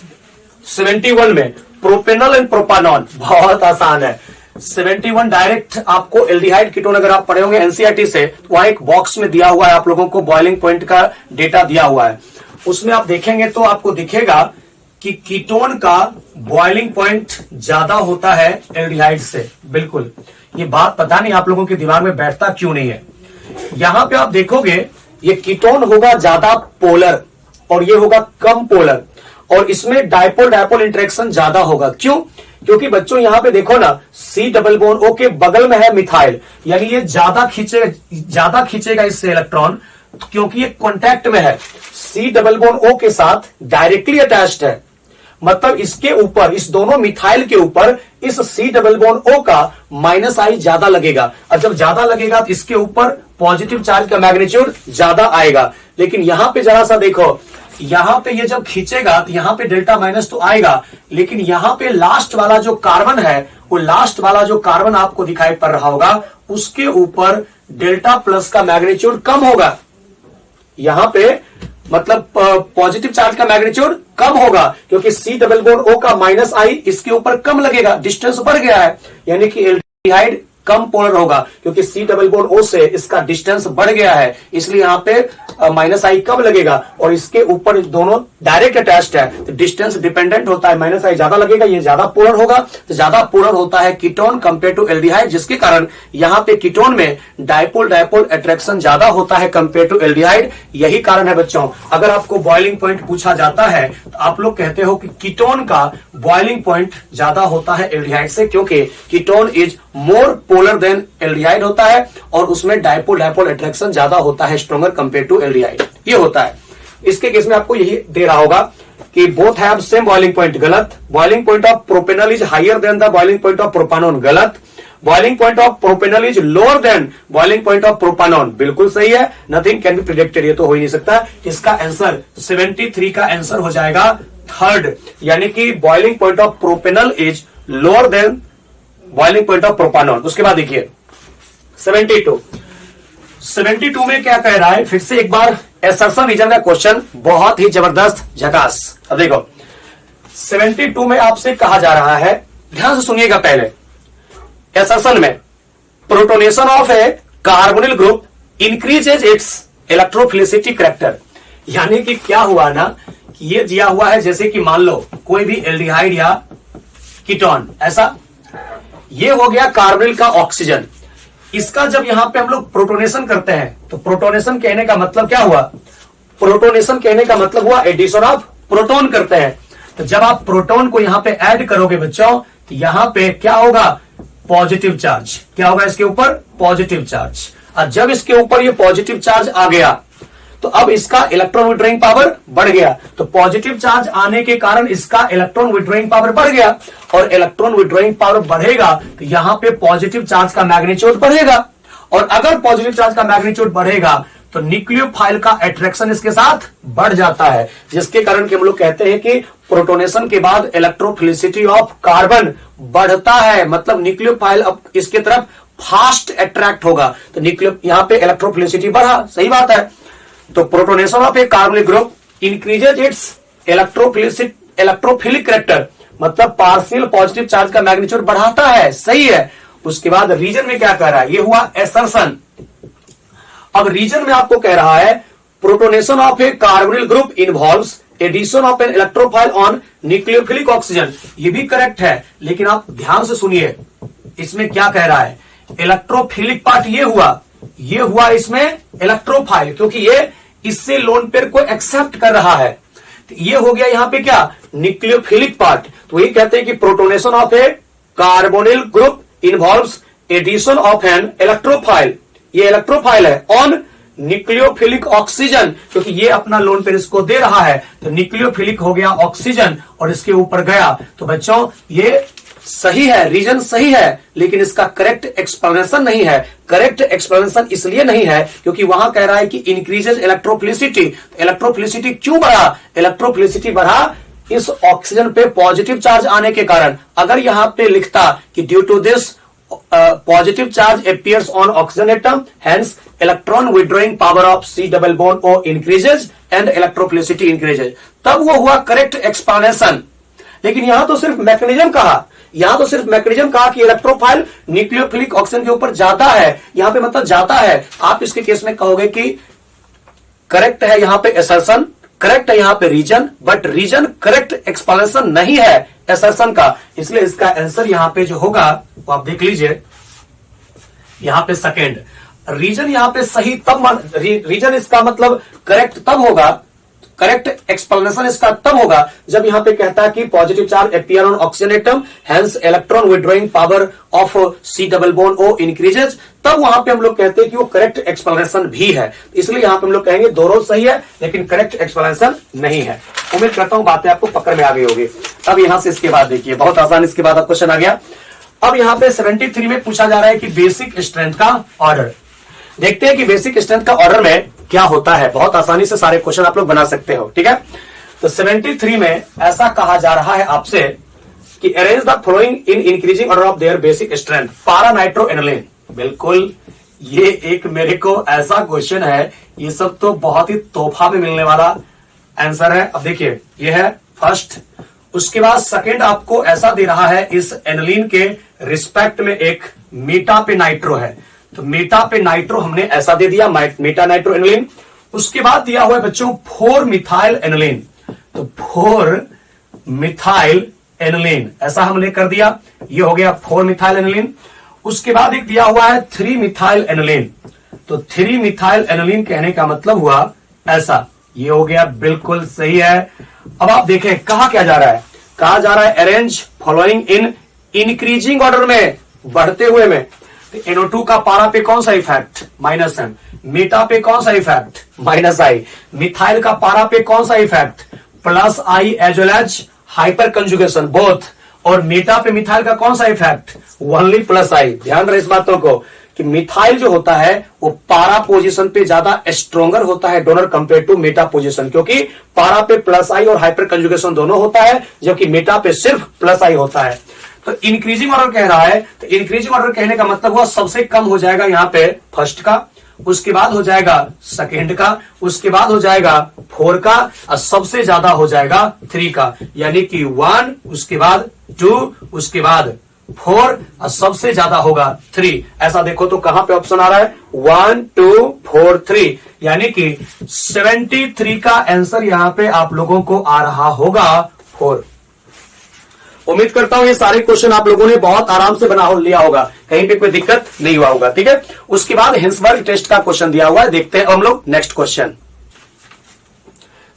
71 में प्रोपेनॉल एंड प्रोपानॉन, बहुत आसान है। 71 डायरेक्ट आपको एल्डिहाइड कीटोन, अगर आप पढ़े होंगे एनसीईआरटी से, तो वहां एक बॉक्स में दिया हुआ है आप लोगों को, बॉइलिंग पॉइंट का डेटा दिया हुआ है, उसमें आप देखेंगे तो आपको दिखेगा कि कीटोन का बॉइलिंग पॉइंट ज्यादा होता है एल्डिहाइड से। बिल्कुल, ये बात पता नहीं आप लोगों के दिमाग में बैठता क्यों नहीं है। यहां पे आप देखोगे ये कीटोन होगा ज्यादा पोलर और ये होगा कम पोलर, और इसमें डायपोल डायपोल इंटरेक्शन ज्यादा होगा। क्यों? क्योंकि बच्चों यहां पे देखो ना, C डबल बॉन्ड O के बगल में है मिथाइल, यानी ये ज्यादा खींचेगा इससे इलेक्ट्रॉन, क्योंकि ये कॉन्टैक्ट में है, C डबल बॉन्ड O के साथ डायरेक्टली अटैच्ड है। मतलब इसके ऊपर, इस दोनों मिथाइल के ऊपर इस C डबल बॉन्ड O का -I ज्यादा लगेगा, और जब ज्यादा लगेगा तो इसके ऊपर पॉजिटिव चार्ज का मैग्नीट्यूड ज्यादा आएगा। लेकिन यहां पे जरा सा देखो, यहां पे ये जब खींचेगा तो यहां पे डेल्टा माइनस तो आएगा, लेकिन यहां पे लास्ट वाला जो कार्बन है, वो लास्ट वाला जो कार्बन आपको दिखाई पड़ रहा होगा, उसके ऊपर डेल्टा प्लस का मैग्नीट्यूड कम होगा। यहां पे मतलब पॉजिटिव चार्ज का मैग्नीट्यूड कम होगा, क्योंकि C डबल बॉन्ड O का -I इसके ऊपर कम लगेगा, डिस्टेंस बढ़ गया है, यानी कि एल्डिहाइड कम पोलर होगा, क्योंकि C डबल बॉन्ड O से इसका डिस्टेंस बढ़ गया है, इसलिए यहां पे -I कम लगेगा, और इसके ऊपर दोनों डायरेक्ट अटैच्ड है तो डिस्टेंस डिपेंडेंट होता है, -I ज्यादा लगेगा, ये ज्यादा पोलर होगा, तो ज्यादा पोलर होता है कीटोन कंपेयर टू एल्डिहाइड, जिसके कारण यहां पे कीटोन में डायपोल डायपोल अट्रैक्शन ज्यादा होता है कंपेयर टू एल्डिहाइड। यही कारण है बच्चों, अगर आपको बॉइलिंग पॉइंट पूछा जाता है तो आप लोग कहते हो कि कीटोन का बॉइलिंग पॉइंट ज्यादा होता है एल्डिहाइड से, क्योंकि ketone is more polar than aldehyde होता है, और उसमें डायपोल डायपोल अट्रैक्शन ज्यादा होता है, स्ट्रॉन्गर कंपेयर टू एल्डिहाइड, ये होता है। इसके केस में आपको यही दे रहा होगा कि both have same boiling point, गलत। Boiling point of propanol is higher than the boiling point of propanone, गलत। Boiling point of propanol is lower than boiling point of propanone, बिल्कुल सही है। नथिंग कैन बी प्रिडिक्टेड, ये तो हो ही नहीं सकता। इसका आंसर 73 का आंसर हो जाएगा थर्ड, यानी कि boiling point of propanol is lower than boiling point of propanone. उसके बाद देखिए 72 में क्या कह रहा है, फिर से एक बार एसर्शन रीजन का क्वेश्चन, बहुत ही जबरदस्त झकास। अब देखो 72 में आपसे कहा जा रहा है, ध्यान से सुनिएगा पहले, एसर्शन में protonation of a carbonyl group increases it's electrophilicity character, यानी कि क्या हुआ ना, कि ये दिया हुआ है, जैसे कि मान लो कोई भी एल्डिहाइड या कीटोन, ऐसा ये हो गया कार्बोनिल का ऑक्सीजन, इसका जब यहां पे हम लोग प्रोटोनेशन करते हैं, तो प्रोटोनेशन कहने का मतलब क्या हुआ, प्रोटोनेशन कहने का मतलब हुआ एडिशन ऑफ प्रोटोन करते हैं। तो जब आप प्रोटोन को यहां पे ऐड करोगे बच्चों, तो यहां पे क्या होगा, पॉजिटिव चार्ज, क्या होगा इसके ऊपर, पॉजिटिव चार्ज। और जब इसके ऊपर ये पॉजिटिव चार्ज आ गया तो अब इसका इलेक्ट्रॉन विड्रॉइंग पावर बढ़ गया, तो पॉजिटिव चार्ज आने के कारण इसका इलेक्ट्रॉन विड्रॉइंग पावर बढ़ गया, और इलेक्ट्रॉन विड्रॉइंग पावर बढ़ेगा तो यहां पे पॉजिटिव चार्ज का मैग्नीट्यूड बढ़ेगा, और अगर पॉजिटिव चार्ज का मैग्नीट्यूड बढ़ेगा तो न्यूक्लियोफाइल का अट्रैक्शन इसके साथ बढ़ जाता है, जिसके कारण हम लोग कहते हैं कि प्रोटोनेशन के बाद इलेक्ट्रोफिलिसिटी ऑफ कार्बन बढ़ता है, मतलब न्यूक्लियोफाइल अब इसके तरफ फास्ट अट्रैक्ट होगा, तो न्यूक्लियो यहां पे इलेक्ट्रोफिलिसिटी बढ़ा, सही बात है। तो protonation of a carbonyl group increases it's electrophilic character, मतलब पार्शियल पॉजिटिव चार्ज का मैग्नीट्यूड बढ़ाता है, सही है। उसके बाद रीजन में क्या कह रहा है, ये हुआ एसर्शन। अब रीजन में आपको कह रहा है protonation of a carbonyl group involves addition of an electrophile on nucleophilic oxygen, ये भी करेक्ट है, लेकिन आप ध्यान से सुनिए इसमें क्या कह रहा है, इलेक्ट्रोफिलिक पार्ट ये हुआ इसमें इलेक्ट्रोफाइल, क्योंकि ये इससे लोन पेयर को एक्सेप्ट कर रहा है, तो ये हो गया यहां पे क्या, न्यूक्लियोफिलिक पार्ट। तो वही कहते हैं कि protonation of a carbonyl group involves addition of an electrophile, ये इलेक्ट्रोफाइल है ऑन न्यूक्लियोफिलिक ऑक्सीजन, क्योंकि ये अपना लोन पेयर इसको दे रहा है, तो न्यूक्लियोफिलिक हो गया ऑक्सीजन और इसके ऊपर गया, तो बच्चों ये सही है, रीजन सही है, लेकिन इसका करेक्ट एक्सप्लेनेशन नहीं है। करेक्ट एक्सप्लेनेशन इसलिए नहीं है क्योंकि वहां कह रहा है कि इंक्रीजेज इलेक्ट्रोफिलिसिटी। इलेक्ट्रोफिलिसिटी क्यों बढ़ा? इलेक्ट्रोफिलिसिटी बढ़ा इस ऑक्सीजन पे पॉजिटिव चार्ज आने के कारण। अगर यहां पे लिखता कि due to this positive charge appears on oxygen atom, hence electron withdrawing power of C double bond O increases and electrophilicity increases, तब वो हुआ करेक्ट एक्सप्लेनेशन। लेकिन यहां तो सिर्फ मैकेनिज्म कहा, यहां तो सिर्फ मैकेनिज्म कहा कि इलेक्ट्रोफाइल न्यूक्लियोफिलिक ऑक्सीजन के ऊपर जाता है, यहां पे मतलब जाता है। आप इसके केस में कहोगे कि करेक्ट है यहां पे असर्शन, करेक्ट है यहां पे reason, but reason correct explanation नहीं है असर्शन का। इसलिए इसका आंसर यहां पे जो होगा वो आप देख लीजिए, यहां पे सेकेंड रीजन यहां पे सही तब रीजन इसका मतलब करेक्ट तब होगा, करेक्ट एक्सप्लेनेशन इसका तब होगा जब यहां पे कहता है कि positive charge appear on oxygen atom, hence electron withdrawing power of C double bond O increases, तब वहां पे हम लोग कहते हैं कि वो करेक्ट एक्सप्लेनेशन भी है। इसलिए यहां पे हम लोग कहेंगे दोनों सही है लेकिन करेक्ट एक्सप्लेनेशन नहीं है। उम्मीद करता हूं बातें आपको पकड़ में आ गई होगी। अब यहां से इसके बाद देखिए, बहुत आसान इसके बाद अब क्वेश्चन आ गया। अब यहां पे 73 में पूछा जा रहा है कि बेसिक स्ट्रेंथ का ऑर्डर। देखते हैं कि बेसिक स्ट्रेंथ का ऑर्डर में क्या होता है। बहुत आसानी से सारे क्वेश्चन आप लोग बना सकते हो, ठीक है। तो 73 में ऐसा कहा जा रहा है आपसे कि arrange the following in increasing order of their basic strength. पारा नाइट्रो एनिलीन, बिल्कुल ये एक मेरे को ऐसा क्वेश्चन है, ये सब तो बहुत ही तोहफा में मिलने वाला आंसर है। अब देखिए ये है फर्स्ट, उसके बाद सेकंड आपको ऐसा दे रहा है इस एनिलीन के रिस्पेक्ट में एक मीटा पे नाइट्रो है, तो मीटा पे नाइट्रो हमने ऐसा दे दिया मीटा नाइट्रो एनिलीन। उसके बाद दिया हुआ है बच्चों 4 मिथाइल एनिलीन, तो 4 मिथाइल एनिलीन ऐसा हमने कर दिया, ये हो गया 4 मिथाइल एनिलीन। उसके बाद एक दिया हुआ है 3 मिथाइल एनिलीन, तो 3 मिथाइल एनिलीन कहने का मतलब हुआ ऐसा, ये हो गया बिल्कुल सही है। अब आप देखें कहा क्या जा रहा है, कहा जा रहा है arrange following in increasing order में, बढ़ते हुए में। NO2 का पारा पे कौन सा इफेक्ट? -M। मीटा पे कौन सा इफेक्ट? -I। मिथाइल का पारा पे कौन सा effect? +I as well as hyperconjugation both. और मीटा पे मिथाइल का कौन सा इफेक्ट? Only +I। ध्यान रहे इस बातों को कि मिथाइल जो होता है वो पारा पोजीशन पे ज्यादा स्ट्रोंगर होता है donor compare to meta position, क्योंकि पारा पे +I और हाइपर कंजुगेशन दोनों होता है, जबकि मेटा पे सिर्फ +I होता है। तो इंक्रीजिंग ऑर्डर कह रहा है, तो इंक्रीजिंग ऑर्डर कहने का मतलब हुआ सबसे कम हो जाएगा यहां पे फर्स्ट का, उसके बाद हो जाएगा सेकेंड का, उसके बाद हो जाएगा 4 का, और सबसे ज्यादा हो जाएगा 3 का, यानी कि 1, उसके बाद 2, उसके बाद 4 और सबसे ज्यादा होगा 3। ऐसा देखो तो कहां पे ऑप्शन आ रहा है 1 2 4 3, यानी कि 73 का आंसर यहां पे आप लोगों को आ रहा होगा 4। उम्मीद करता हूं ये सारे क्वेश्चन आप लोगों ने बहुत आराम से बना लिया होगा, कहीं पे कोई दिक्कत नहीं हुआ होगा, ठीक है। उसके बाद हिंसबर्ग टेस्ट का क्वेश्चन दिया हुआ है, देखते हैं हम लोग नेक्स्ट क्वेश्चन।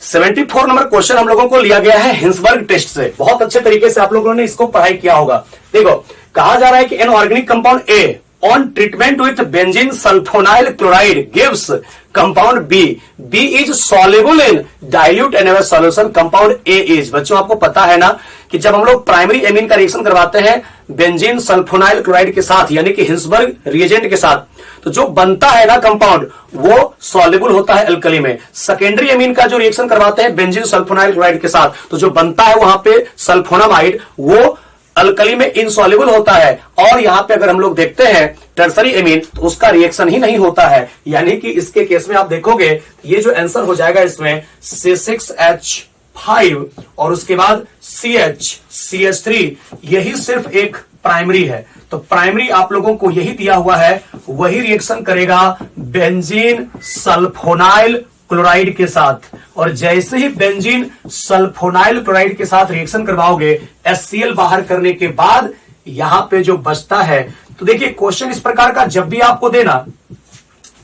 74 नंबर क्वेश्चन हम लोगों को लिया गया है हिंसबर्ग टेस्ट से। बहुत अच्छे तरीके से आप लोगों ने इसको पढ़ाई किया होगा। देखो कहा जा रहा है कि an organic compound A on treatment with benzene sulfonyl chloride gives compound B. B is soluble in dilute NaOH solution. Compound A is, बच्चों आपको पता है ना कि जब हम लोग प्राइमरी एमीन का रिएक्शन करवाते हैं बेंजीन सल्फोनाइल क्लोराइड के साथ, यानी कि हिंसबर्ग रिएजेंट के साथ, तो जो बनता है ना कंपाउंड वो सॉल्युबल होता है अल्कली में। सेकेंडरी एमीन का जो रिएक्शन करवाते हैं बेंजीन सल्फोनाइल क्लोराइड के साथ, तो जो बनता है वहां पे सल्फोनामाइड वो अल्कली में इनसॉल्युबल होता है। और यहां पे अगर हम लोग देखते हैं टर्सरी एमीन तो उसका रिएक्शन ही नहीं होता है, यानी कि इसके केस में आप देखोगे ये जो आंसर हो जाएगा इसमें C6H5 और उसके बाद CH3, यही सिर्फ एक प्राइमरी है। तो प्राइमरी आप लोगों को यही दिया हुआ है, वही रिएक्शन करेगा बेंजीन सल्फोनाइल क्लोराइड के साथ। और जैसे ही बेंजीन सल्फोनाइल क्लोराइड के साथ रिएक्शन करवाओगे HCl बाहर करने के बाद यहां पे जो बचता है, तो देखिए क्वेश्चन इस प्रकार का जब भी आपको देना,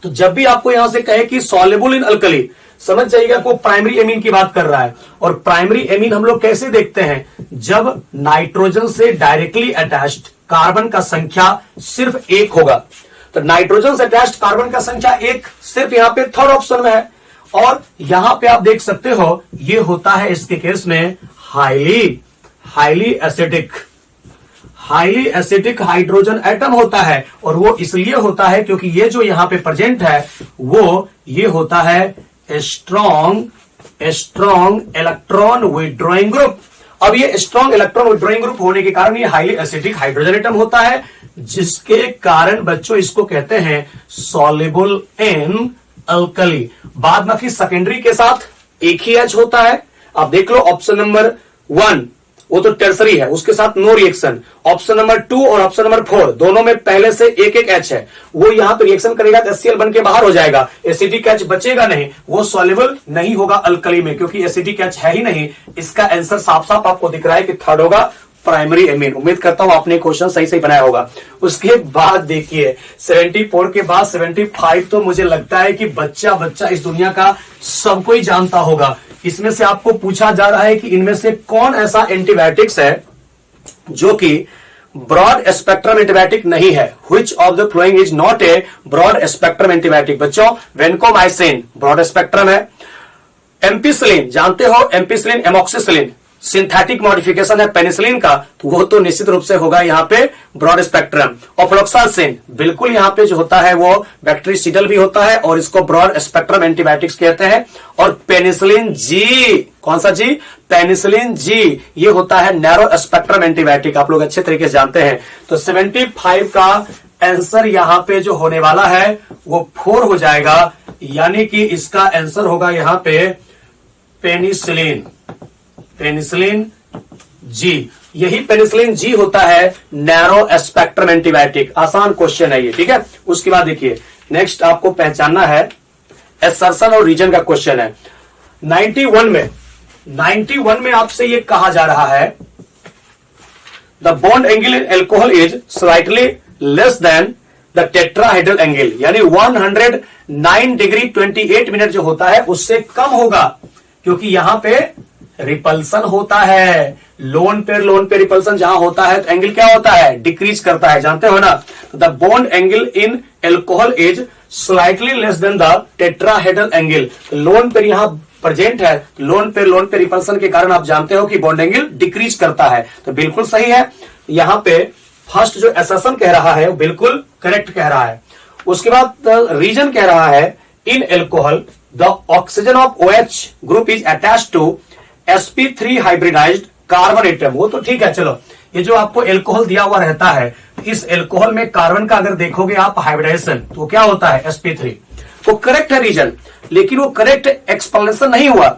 तो जब भी आपको यहां से कहे कि सॉल्युबल इन अल्कली, समझ जाइएगा को प्राइमरी एमीन की बात कर रहा है। और प्राइमरी एमीन हम लोग कैसे देखते हैं, जब नाइट्रोजन से डायरेक्टली अटैच्ड कार्बन का संख्या सिर्फ 1 होगा। तो नाइट्रोजन से अटैच्ड कार्बन का संख्या 1 सिर्फ यहां पे थर्ड ऑप्शन में है। और यहां पे आप देख सकते हो ये होता है इसके केस में highly acidic highly acidic hydrogen atom होता है, और वो इसलिए होता है क्योंकि ये जो यहां पे प्रेजेंट है वो ये होता है स्ट्रॉन्ग इलेक्ट्रॉन विड्रॉइंग ग्रुप। अब ये स्ट्रॉन्ग इलेक्ट्रॉन विड्रॉइंग ग्रुप होने के कारण ये हाईली एसिडिक हाइड्रोजन एटम होता है, जिसके कारण बच्चों इसको कहते हैं सॉल्युबल इन अल्कली। बाद में फिर सेकेंडरी के साथ एक ही एच होता है। आप देख लो ऑप्शन नंबर 1 वो तो टर्सरी है, उसके साथ नो रिएक्शन। ऑप्शन नंबर 2 और ऑप्शन नंबर 4 दोनों में पहले से एक एक एच है, वो यहां पे रिएक्शन करेगा तो HCl बन के बाहर हो जाएगा, एसिडिक एच बचेगा नहीं, वो सॉल्युबल नहीं होगा अल्कली में, क्योंकि एसिडिक एच है ही नहीं। इसका आंसर साफ साफ आपको दिख रहा है कि थर्ड होगा, प्राइमरी एमीन। उम्मीद करता हूं आपने क्वेश्चन सही सही बनाया होगा। उसके बाद देखिए 74 के बाद 75 तो मुझे लगता है कि बच्चा इस दुनिया का सबको ही जानता होगा। इसमें से आपको पूछा जा रहा है कि इनमें से कौन ऐसा एंटीबायोटिक्स है जो कि ब्रॉड स्पेक्ट्रम एंटीबायोटिक नहीं है। Which of the following is not a broad spectrum antibiotic. बच्चों वेनकोमाइसिन ब्रॉड स्पेक्ट्रम है, एम्पिसिलिन जानते हो, एम्पिसिलिन एमोक्सिसिलिन सिंथेटिक मॉडिफिकेशन है पेनिसिलिन का, तो वो तो निश्चित रूप से होगा यहाँ पे ब्रॉड स्पेक्ट्रम। ऑफ्लॉक्सासिन बिल्कुल यहाँ पे जो होता है वो बैक्टीरियाइडल भी होता है और इसको ब्रॉड स्पेक्ट्रम एंटीबायोटिक्स कहते हैं। और पेनिसिलिन जी, कौन सा जी, पेनिसिलिन जी, ये होता है नैरो स्पेक्ट्रम एंटीबायोटिक, आप लोग अच्छे तरीके से जानते हैं। तो 75 का आंसर यहाँ पे जो होने वाला है वो 4 हो जाएगा, यानी कि इसका आंसर होगा यहाँ पे पेनिसिलिन जी। यही पेनिसिलिन जी होता है नैरो स्पेक्ट्रम एंटीबायोटिक। आसान क्वेश्चन है ये, ठीक है। उसके बाद देखिए नेक्स्ट आपको पहचानना है एसर्शन और रीजन का क्वेश्चन है। 91 में आपसे ये कहा जा रहा है the bond angle in alcohol is slightly less than the tetrahedral angle, यानी 109 डिग्री 28 मिनट जो होता है उससे कम होगा, क्योंकि यहां पे रिपल्सन होता है। लोन पे रिपल्सन जहां होता है तो एंगल क्या होता है, डिक्रीज करता है, जानते हो ना। The bond angle in alcohol is slightly less than the tetrahedral angle. Lone pair यहां प्रेजेंट है, लोन पे रिपल्सन के कारण आप जानते हो कि बॉन्ड एंगल डिक्रीज करता है, तो बिल्कुल सही है। यहां पे फर्स्ट जो असर्शन कह रहा है वो बिल्कुल करेक्ट कह रहा है। उसके बाद रीजन कह रहा है in alcohol the oxygen of OH group is attached to sp3 hybridized carbon atom, वो तो ठीक है। चलो ये जो आपको एल्कोहल दिया हुआ रहता है, इस एल्कोहल में कार्बन का अगर देखोगे आप हाइब्रिडाइजेशन तो क्या होता है sp3, वो करेक्ट है रीजन, लेकिन वो करेक्ट एक्सप्लेनेशन नहीं हुआ।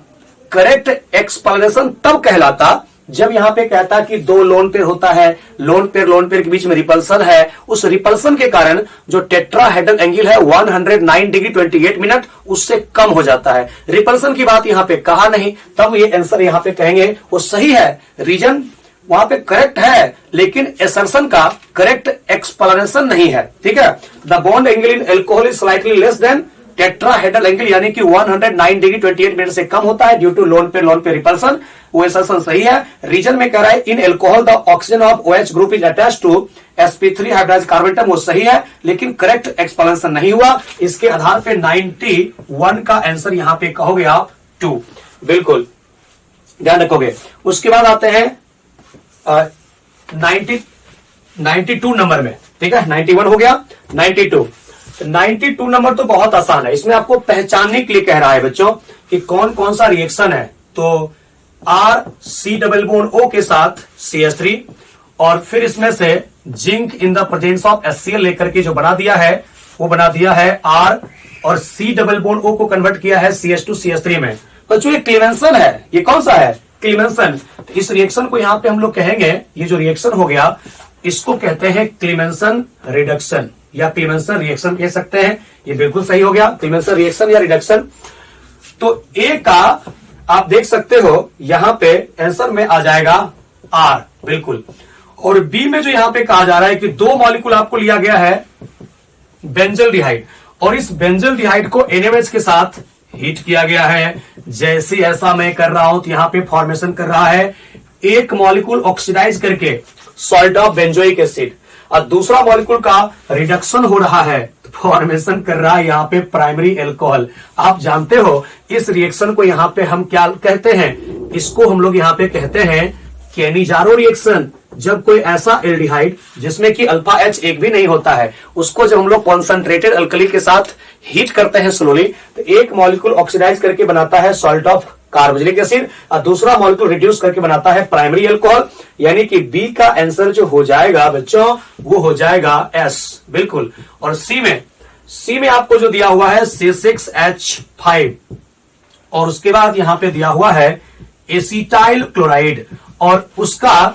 करेक्ट एक्सप्लेनेशन तब कहलाता जब यहां पे कहता कि दो लोन पेयर होता है, लोन पेयर के बीच में रिपल्सन है, उस रिपल्सन के कारण जो टेट्राहेड्रल एंगल है 109 डिग्री 28 मिनट उससे कम हो जाता है। रिपल्सन की बात यहां पे कहा नहीं, तब ये आंसर यहां पे कहेंगे वो सही है, रीजन वहां पे करेक्ट है, लेकिन असर्शन का करेक्ट एक्सप्लेनेशन नहीं है, ठीक है। The bond angle in alcohol is slightly less than tetrahedral angle, यानी कि 109 डिग्री 28 मिनट से कम होता है due to lone pair repulsion, वो असर्शन सही है। रीजन में कह रहा है in alcohol the oxygen of OH group is attached to sp3 hybridized carbon atom, वो सही है, लेकिन करेक्ट एक्सप्लेनेशन नहीं हुआ। इसके आधार पे 91 का आंसर यहां पे कहोगे आप 2, बिल्कुल ध्यान रखोगे। उसके बाद आते हैं 92 नंबर में, ठीक है। 91 हो गया, 92 नंबर तो बहुत आसान है। इसमें आपको पहचानने के लिए कह रहा है बच्चों कि कौन कौन सा रिएक्शन है। तो RC≡O के साथ CH3 और फिर इसमें से zinc in the presence of HCl लेकर के जो बना दिया है वो बना दिया है R, और C≡O को कन्वर्ट किया है CH2CH3 में। बच्चों ये क्लीमेंसन है, ये कौन सा है, क्लीमेंसन। तो इस रिएक्शन को यहां पे हम लोग कहेंगे, ये जो रिएक्शन हो गया इसको कहते हैं क्लीमेंसन रिडक्शन या क्लीमेंसन रिएक्शन कह सकते हैं। ये बिल्कुल सही हो गया, क्लीमेंसन रिएक्शन या रिडक्शन। तो ए का आप देख सकते हो यहां पे आंसर में आ जाएगा R, बिल्कुल। और बी में जो यहां पे कहा जा रहा है कि 2 मॉलिक्यूल आपको लिया गया है बेंजल्डिहाइड, और इस बेंजल्डिहाइड को NaOH के साथ हीट किया गया है। जैसे ऐसा मैं कर रहा हूं तो यहां पे फॉर्मेशन कर रहा है एक मॉलिक्यूल ऑक्सीडाइज करके सॉल्ट ऑफ बेंजोइक एसिड, और दूसरा मॉलिक्यूल का रिडक्शन हो रहा है, फॉर्मेशन कर रहा है यहाँ पे प्राइमरी एल्कोहल। आप जानते हो इस रिएक्शन को यहाँ पे हम क्या कहते हैं, इसको हम लोग यहाँ पे कहते हैं कैनिजारो रिएक्शन। जब कोई ऐसा एल्डिहाइड जिसमें कि अल्फा H एक भी नहीं होता है, उसको जब हम लोग कॉन्सेंट्रेटेड अल्कली के साथ हीट करते हैं स्लोली, तो एक मॉलिक्यूल ऑक्सीडाइज करके बनाता है सॉल्ट ऑफ कार्बोक्सिलिक एसिड और दूसरा मॉलिक्यूल रिड्यूस करके बनाता है प्राइमरी अल्कोहल। यानी कि बी का आंसर जो हो जाएगा बच्चों वो हो जाएगा एस, बिल्कुल। और सी में आपको जो दिया हुआ है C6H5 और उसके बाद यहां पे दिया हुआ है एसिटाइल क्लोराइड और उसका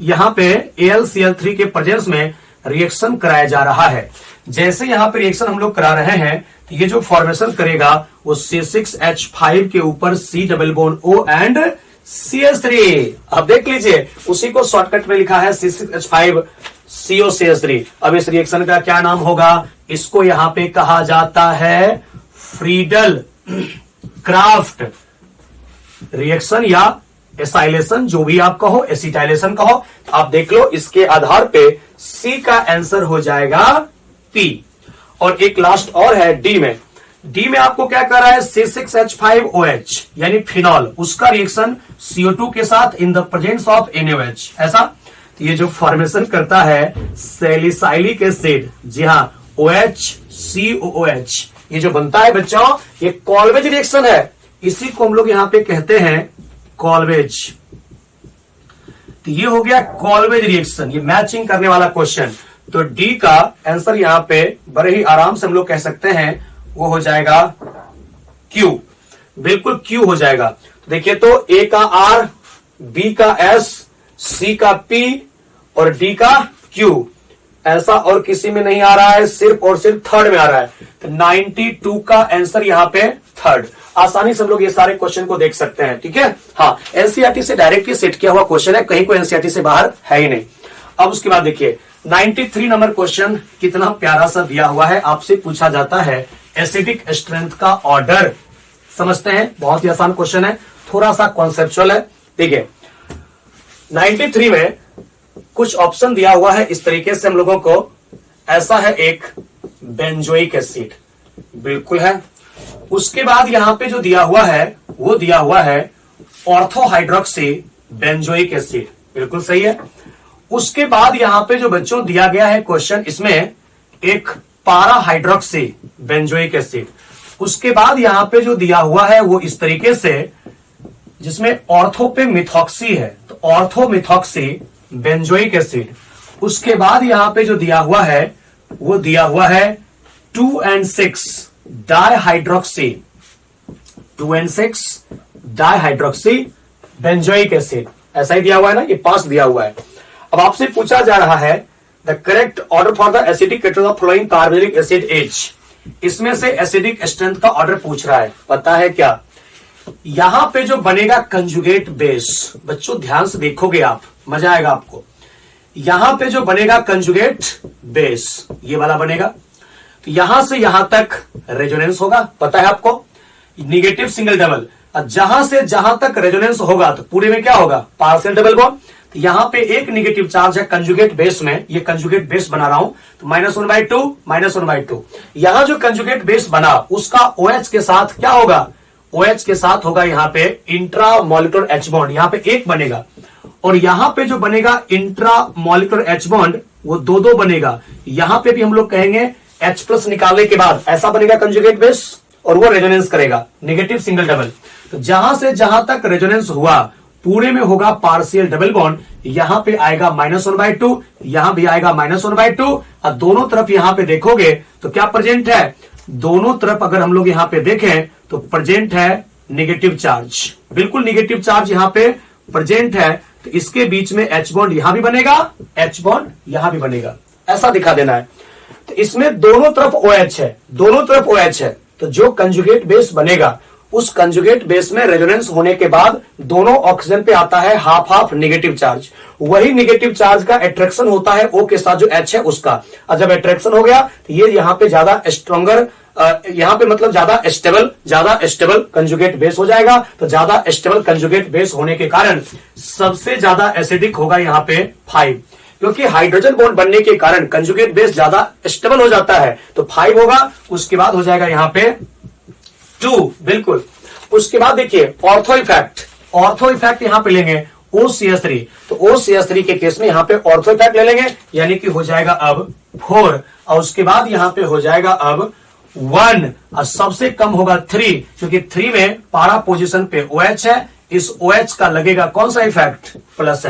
यहां पे AlCl3 के प्रेजेंस में रिएक्शन कराया जा रहा है। जैसे यहां पे रिएक्शन हम लोग करा रहे हैं तो ये जो फॉर्मेशन करेगा वो C6H5 के ऊपर C double bond O and CH3। अब देख लीजिए उसी को शॉर्टकट में लिखा है C6H5 COCH3। अब इस रिएक्शन का क्या नाम होगा? इसको यहां पे कहा जाता है फ्रीडल क्राफ्ट रिएक्शन या एसाइलेशन, जो भी आप कहो, एसिटाइलेशन कहो। आप देख लो इसके आधार पे सी का आंसर हो जाएगा पी। और एक लास्ट और है डी में आपको क्या कर रहा है C6H5OH यानी फिनॉल, उसका रिएक्शन CO2 के साथ in the presence of NaOH। ऐसा तो ये जो फॉर्मेशन करता है सैलिसाइलिक एसिड, जी हाँ OH COOH, ये जो बनता है बच्चों ये कॉल्वेज रिएक्शन है। इसी को हम लोग यहां पे कहते हैं कॉल्वेज। तो ये हो गया कॉल्वेज रिएक्शन, ये मैचिंग करने वाला क्वेश्चन। तो डी का आंसर यहां पे बड़े ही आराम से हम लोग कह सकते हैं वो हो जाएगा क्यू, बिल्कुल क्यू हो जाएगा। तो देखिए तो ए का आर, बी का एस, सी का पी और डी का क्यू। ऐसा और किसी में नहीं आ रहा है, सिर्फ और सिर्फ थर्ड में आ रहा है। तो 92 का आंसर यहां पे थर्ड। आसानी से हम लोग ये सारे क्वेश्चन को देख सकते हैं, ठीक है। हाँ, एनसीईआरटी से डायरेक्टली सेट किया हुआ क्वेश्चन है, कहीं कोई एनसीईआरटी से बाहर है ही नहीं। अब उसके बाद देखिए 93 नंबर क्वेश्चन कितना प्यारा सा दिया हुआ है। आपसे पूछा जाता है एसिडिक स्ट्रेंथ का ऑर्डर। समझते हैं, बहुत ही आसान क्वेश्चन है, थोड़ा सा कॉन्सेप्चुअल है। देखिए 93 में कुछ ऑप्शन दिया हुआ है इस तरीके से हम लोगों को। ऐसा है एक बेंजोइक एसिड, बिल्कुल है। उसके बाद यहां पे जो दिया हुआ है वो दिया हुआ है ऑर्थोहाइड्रोक्सी बेंजोइक एसिड, बिल्कुल सही है। उसके बाद यहां पे जो बच्चों दिया गया है क्वेश्चन, इसमें एक पारा हाइड्रोक्सी बेंजोइक एसिड। उसके बाद यहां पे जो दिया हुआ है वो इस तरीके से, जिसमें ऑर्थो पे मिथॉक्सी है, तो ऑर्थोमिथॉक्सी बेंजोइक एसिड। उसके बाद यहां पे जो दिया हुआ है वो दिया हुआ है 2N6 dihydroxy, 2N6 dihydroxy benzoic acid. ऐसा ही दिया हुआ है ना, ये पास दिया हुआ है। अब आपसे पूछा जा रहा है the correct order for the acidic ketone of following carbonic acid H। इसमें से एसिडिक स्ट्रेंथ का ऑर्डर पूछ रहा है। पता है क्या? यहां पे जो बनेगा कंजुगेट बेस, बच्चों ध्यान से देखोगे आप, मजा आएगा आपको। यहां पे जो बनेगा कंजुगेट बेस, ये वाला बनेगा। तो यहां से यहां तक रेजोनेंस होगा, पता है आपको, निगेटिव सिंगल डबल। जहां से जहां तक रेजोनेंस होगा तो पूरे में क्या होगा? Partial double bond. तो यहां पे एक निगेटिव चार्ज है कंजुगेट बेस में, ये कंजुगेट बेस बना रहा हूं, तो -1/2 -1/2। यहां जो कंजुगेट बेस बना उसका OH के साथ क्या होगा? OH के साथ होगा यहां पे इंट्रा मॉलिक्यूलर H बॉन्ड, यहां पे एक बनेगा। और यहां पे जो बनेगा इंट्रा मॉलिक्यूलर H बॉन्ड वो दो बनेगा। यहां पे भी हम लोग कहेंगे H+ निकालने के बाद ऐसा बनेगा कंजुगेट बेस और वो रेजोनेंस करेगा निगेटिव सिंगल डबल। तो जहां से जहां तक रेजोनेंस हुआ पूरे में होगा पार्शियल डबल बॉन्ड। यहां पे आएगा -1/2, यहां भी आएगा -1/2। और दोनों तरफ यहां पे देखोगे तो क्या प्रेजेंट है? दोनों तरफ अगर हम लोग यहां पे देखें तो प्रेजेंट है निगेटिव चार्ज, बिल्कुल निगेटिव चार्ज यहां पे प्रेजेंट है। तो इसके बीच में H बॉन्ड यहां भी बनेगा, H बॉन्ड यहां भी बनेगा, ऐसा दिखा देना है। तो इसमें दोनों तरफ OH है, दोनों तरफ OH है। तो जो कंजुगेट बेस बनेगा उस कंजुगेट बेस में रेजोनेंस होने के बाद दोनों ऑक्सीजन पे आता है हाफ हाफ निगेटिव चार्ज। वही निगेटिव चार्ज का अट्रैक्शन होता है O के साथ जो H है उसका। और जब अट्रैक्शन हो गया तो ये यहां पे ज्यादा स्ट्रॉन्गर, यहां पे मतलब ज्यादा स्टेबल कंजुगेट बेस हो जाएगा। तो ज्यादा स्टेबल कंजुगेट बेस होने के कारण सबसे ज्यादा एसिडिक होगा यहां पे 5, क्योंकि हाइड्रोजन बॉन्ड बनने के कारण कंजुगेट बेस ज्यादा स्टेबल हो जाता है। तो 5 होगा, उसके बाद हो जाएगा यहां पे 2, बिल्कुल। उसके बाद देखिए ऑर्थो इफेक्ट, ऑर्थो इफेक्ट यहां पे लेंगे। OCH3, तो OCH3 के केस में यहां पे ऑर्थो इफेक्ट ले लेंगे, यानी कि हो जाएगा अब 4, और उसके बाद यहां पे हो जाएगा अब 1, और सबसे कम होगा 3, क्योंकि 3 में पारा पोजीशन पे OH है, इस OH का लगेगा कौन सा इफेक्ट, प्लस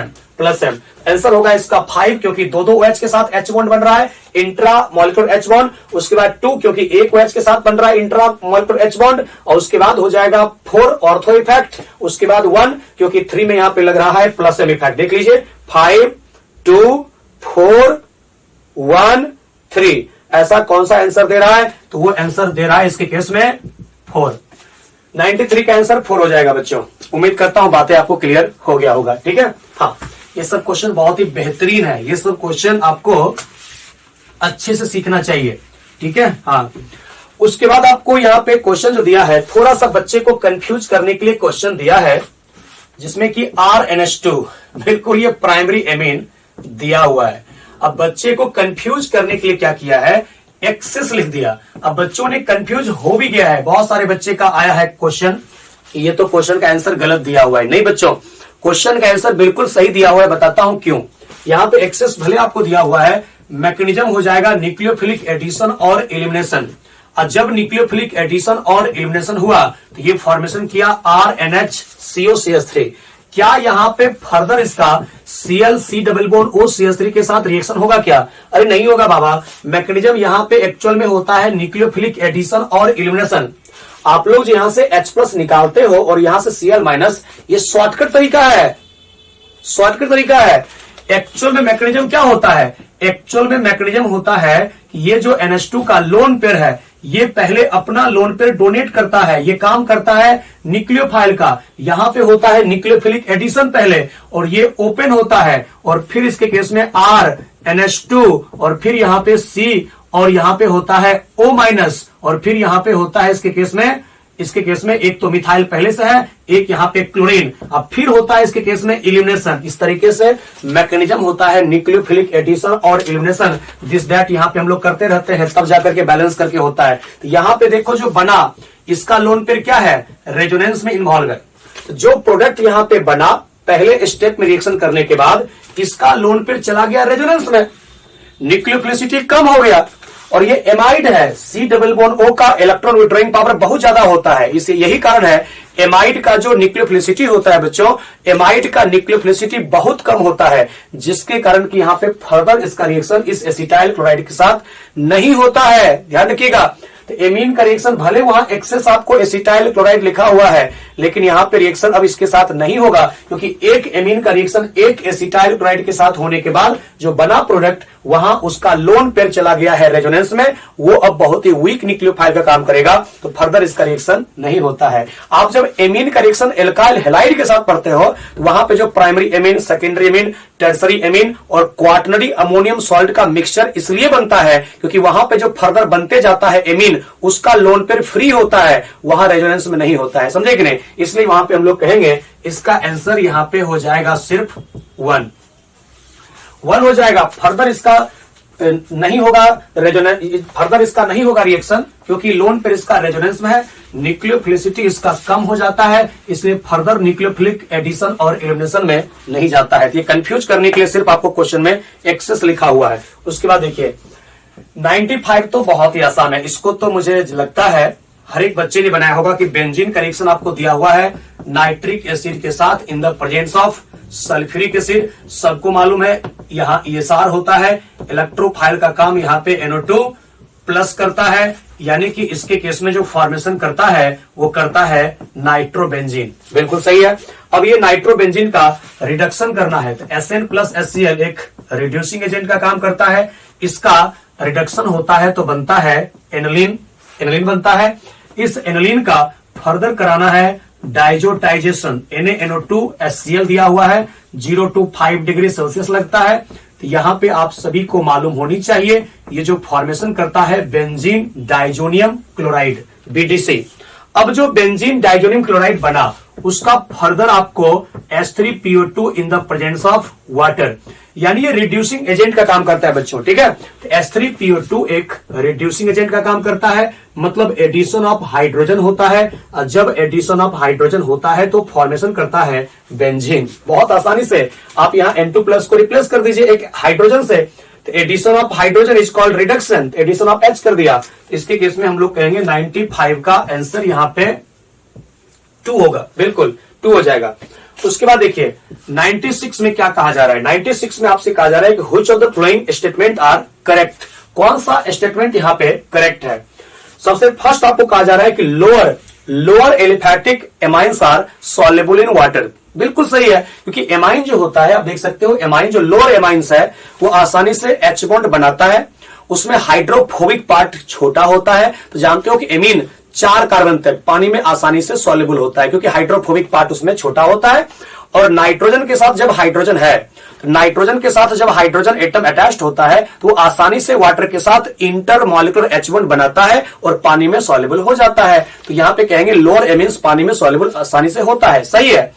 M। आंसर होगा इसका 5, क्योंकि दो OH के साथ H बॉन्ड बन रहा है, इंट्रा मॉलिक्यूलर H बॉन्ड। उसके बाद 2, क्योंकि एक OH के साथ बन रहा है इंट्रा मॉलिक्यूलर H बॉन्ड, और उसके बाद हो जाएगा 4 ऑर्थो इफेक्ट। उसके बाद 1, क्योंकि 3 में यहां पे लग रहा है प्लस M इफेक्ट। देख लीजिए 5, 2, 4, 1, 3, ऐसा कौन सा आंसर दे रहा है, तो वो आंसर दे रहा है इसके केस में 4। 93 का आंसर 4 हो जाएगा बच्चों। उम्मीद करता हूं बातें आपको क्लियर हो गया होगा, ठीक है। हाँ, ये सब क्वेश्चन बहुत ही बेहतरीन है, ये सब क्वेश्चन आपको अच्छे से सीखना चाहिए, ठीक है। हाँ, उसके बाद आपको यहाँ पे क्वेश्चन जो दिया है, थोड़ा सा बच्चे को कंफ्यूज करने के लिए क्वेश्चन दिया है, जिसमें कि RNH2, बिल्कुल ये प्राइमरी एमीन दिया हुआ है। अब बच्चे को कंफ्यूज करने के लिए क्या किया है, एक्सेस लिख दिया। अब बच्चों ने कंफ्यूज हो भी गया है, बहुत सारे बच्चे का आया है क्वेश्चन, ये तो क्वेश्चन का आंसर गलत दिया हुआ है। नहीं बच्चों, क्वेश्चन का आंसर बिल्कुल सही दिया हुआ है, बताता हूं क्यों। यहां पे एक्सेस भले आपको दिया हुआ है, मैकेनिज्म हो जाएगा न्यूक्लियोफिलिक एडिशन और एलिमिनेशन। और जब न्यूक्लियोफिलिक एडिशन और एलिमिनेशन हुआ तो ये फॉर्मेशन किया RNH-COCH3। क्या यहां पे फर्दर इसका Cl डबल बॉन्ड OCH3 के साथ रिएक्शन होगा क्या? अरे नहीं होगा बाबा, मैकेनिज्म यहां पे एक्चुअल में होता है न्यूक्लियोफिलिक एडिशन और एलिमिनेशन। आप लोग जो यहां से H+ निकालते हो और यहां से Cl-, ये शॉर्टकट तरीका है, शॉर्टकट तरीका है। एक्चुअल में मैकेनिज्म क्या होता है, एक्चुअल में मैकेनिज्म होता है कि ये जो NH2 का लोन पेयर है, ये पहले अपना लोन पेयर डोनेट करता है, ये काम करता है न्यूक्लियोफाइल का। यहां पे होता है न्यूक्लियोफिलिक एडिशन पहले, और ये ओपन होता है, और फिर इसके केस में RNH2, और फिर यहां पे C, और यहां पे होता है O-, और फिर यहां पे होता है इसके केस में एक तो मिथाइल पहले से है, एक यहां पे क्लोरीन, अब फिर होता है इसके केस में एलिमिनेशन। इस तरीके से मैकेनिज्म होता है न्यूक्लियोफिलिक एडिशन और एलिमिनेशन, दिस दैट यहां पे हम लोग करते रहते हैं, तब जाकर के बैलेंस करके होता है। तो यहां पे देखो जो बना, इसका लोन पेयर क्या है, रेजोनेंस में इन्वॉल्व है। तो जो प्रोडक्ट यहां पे बना पहले स्टेप में रिएक्शन करने के बाद, इसका लोन पेयर चला गया रेजोनेंस में, न्यूक्लियोफिलिसिटी कम हो गया, और ये एमाइड है, C डबल बॉन्ड O का इलेक्ट्रॉन विड्रॉइंग पावर बहुत ज्यादा होता है। इसे यही कारण है एमाइड का जो न्यूक्लियोफिलिसिटी होता है बच्चों, एमाइड का न्यूक्लियोफिलिसिटी बहुत कम होता है, जिसके कारण कि यहां पे फर्दर इसका रिएक्शन इस एसिटाइल क्लोराइड के साथ नहीं होता है। ध्यान रखिएगा, तो एमीन का रिएक्शन भले वहां एक्सेस आपको एसिटाइल क्लोराइड लिखा हुआ है, लेकिन यहां पे रिएक्शन अब इसके साथ नहीं होगा, क्योंकि एक एमीन का रिएक्शन एक एसिटाइल क्लोराइड के साथ होने के बाद जो बना प्रोडक्ट, वहां उसका लोन पेयर चला गया है रेजोनेंस में, वो अब बहुत ही वीक न्यूक्लियोफाइल का काम करेगा, तो फर्दर इसका रिएक्शन नहीं होता है। आप जब एमीन का रिएक्शन एल्काइल हैलाइड के साथ पढ़ते हो, तो वहां पे जो primary amine, secondary amine, tertiary amine और क्वाटरनरी अमोनियम सॉल्ट का मिक्सचर इसलिए बनता है क्योंकि वहां पे जो फर्दर बनते जाता है एमीन, उसका लोन पेयर फ्री होता है, वहां रेजोनेंस में नहीं होता है। समझे कि नहीं? इसलिए वहां पे हम लोग कहेंगे इसका आंसर यहां पे हो जाएगा सिर्फ 1 हो जाएगा। फर्दर इसका नहीं होगा रेजोनेंस, फर्दर इसका नहीं होगा रिएक्शन, क्योंकि लोन पेयर इसका रेजोनेंस में है, न्यूक्लियोफिलिसिटी इसका कम हो जाता है, इसलिए फर्दर न्यूक्लियोफिलिक एडिशन और एलिमिनेशन में नहीं जाता है। तो ये कंफ्यूज करने के लिए सिर्फ आपको क्वेश्चन में एक्सेस लिखा हुआ है। उसके बाद देखिए 95 तो बहुत ही आसान है, इसको तो मुझे लगता है हर एक बच्चे ने बनाया होगा कि बेंजीन का रिएक्शन आपको दिया हुआ है नाइट्रिक एसिड के साथ in the presence of sulphuric acid. सबको मालूम है यहां ESR होता है, इलेक्ट्रोफाइल का काम यहां पे NO2 प्लस करता है, यानी कि इसके केस में जो फॉर्मेशन करता है वो करता है नाइट्रोबेंजीन। बिल्कुल सही है। अब ये नाइट्रोबेंजीन का रिडक्शन करना है, तो SN प्लस HCl एक रिड्यूसिंग एजेंट का काम करता है, इसका रिडक्शन होता है तो बनता है एनिलीन, एनिलीन बनता है। इस एनिलीन का फर्दर कराना है डाइजोटाइजेशन, NaNO2HCl दिया हुआ है, 0 to 5 डिग्री सेल्सियस लगता है। तो यहां पे आप सभी को मालूम होनी चाहिए ये जो फॉर्मेशन करता है बेंजीन डाइजोनियम क्लोराइड BDC। अब जो बेंजीन डाइजोनियम क्लोराइड बना उसका फर्दर आपको H3PO2 in the presence of water, यानी ये रिड्यूसिंग एजेंट का काम करता है बच्चों, ठीक है। तो H3PO2 एक रिड्यूसिंग एजेंट का काम करता है, मतलब एडिशन ऑफ हाइड्रोजन होता है। जब एडिशन ऑफ हाइड्रोजन होता है तो फॉर्मेशन करता है बेंजीन। बहुत आसानी से आप यहां N2+ को रिप्लेस कर दीजिए एक हाइड्रोजन से, तो addition of hydrogen is called reduction, addition of H कर दिया। इसके केस में हम लोग कहेंगे 95 का आंसर यहां पे 2 होगा, बिल्कुल 2 हो जाएगा। उसके बाद देखिए 96 में क्या कहा जा रहा है। 96 में आपसे कहा जा रहा है कि which of the following statement are correct, कौन सा स्टेटमेंट यहां पे करेक्ट है। सबसे फर्स्ट आपको कहा जा रहा है कि lower aliphatic amines are soluble in water, बिल्कुल सही है, क्योंकि एमाइन जो होता है आप देख सकते हो, एमाइन जो लोअर एमाइंस है वो आसानी से H बॉन्ड बनाता है, उसमें हाइड्रोफोबिक पार्ट छोटा होता है। तो जानते हो कि एमीन 4 कार्बन तक पानी में आसानी से सॉल्युबल होता है, क्योंकि हाइड्रोफोबिक पार्ट उसमें छोटा होता है। और नाइट्रोजन के साथ जब हाइड्रोजन है, तो नाइट्रोजन के साथ जब हाइड्रोजन एटम अटैच्ड होता है तो वो आसानी से वाटर के साथ इंटरमॉलिक्यूलर H1 बनाता है और पानी में सॉल्युबल हो जाता है। तो यहां पे कहेंगे लोअर एमीन्स पानी में सॉल्युबल आसानी से होता है, सही है।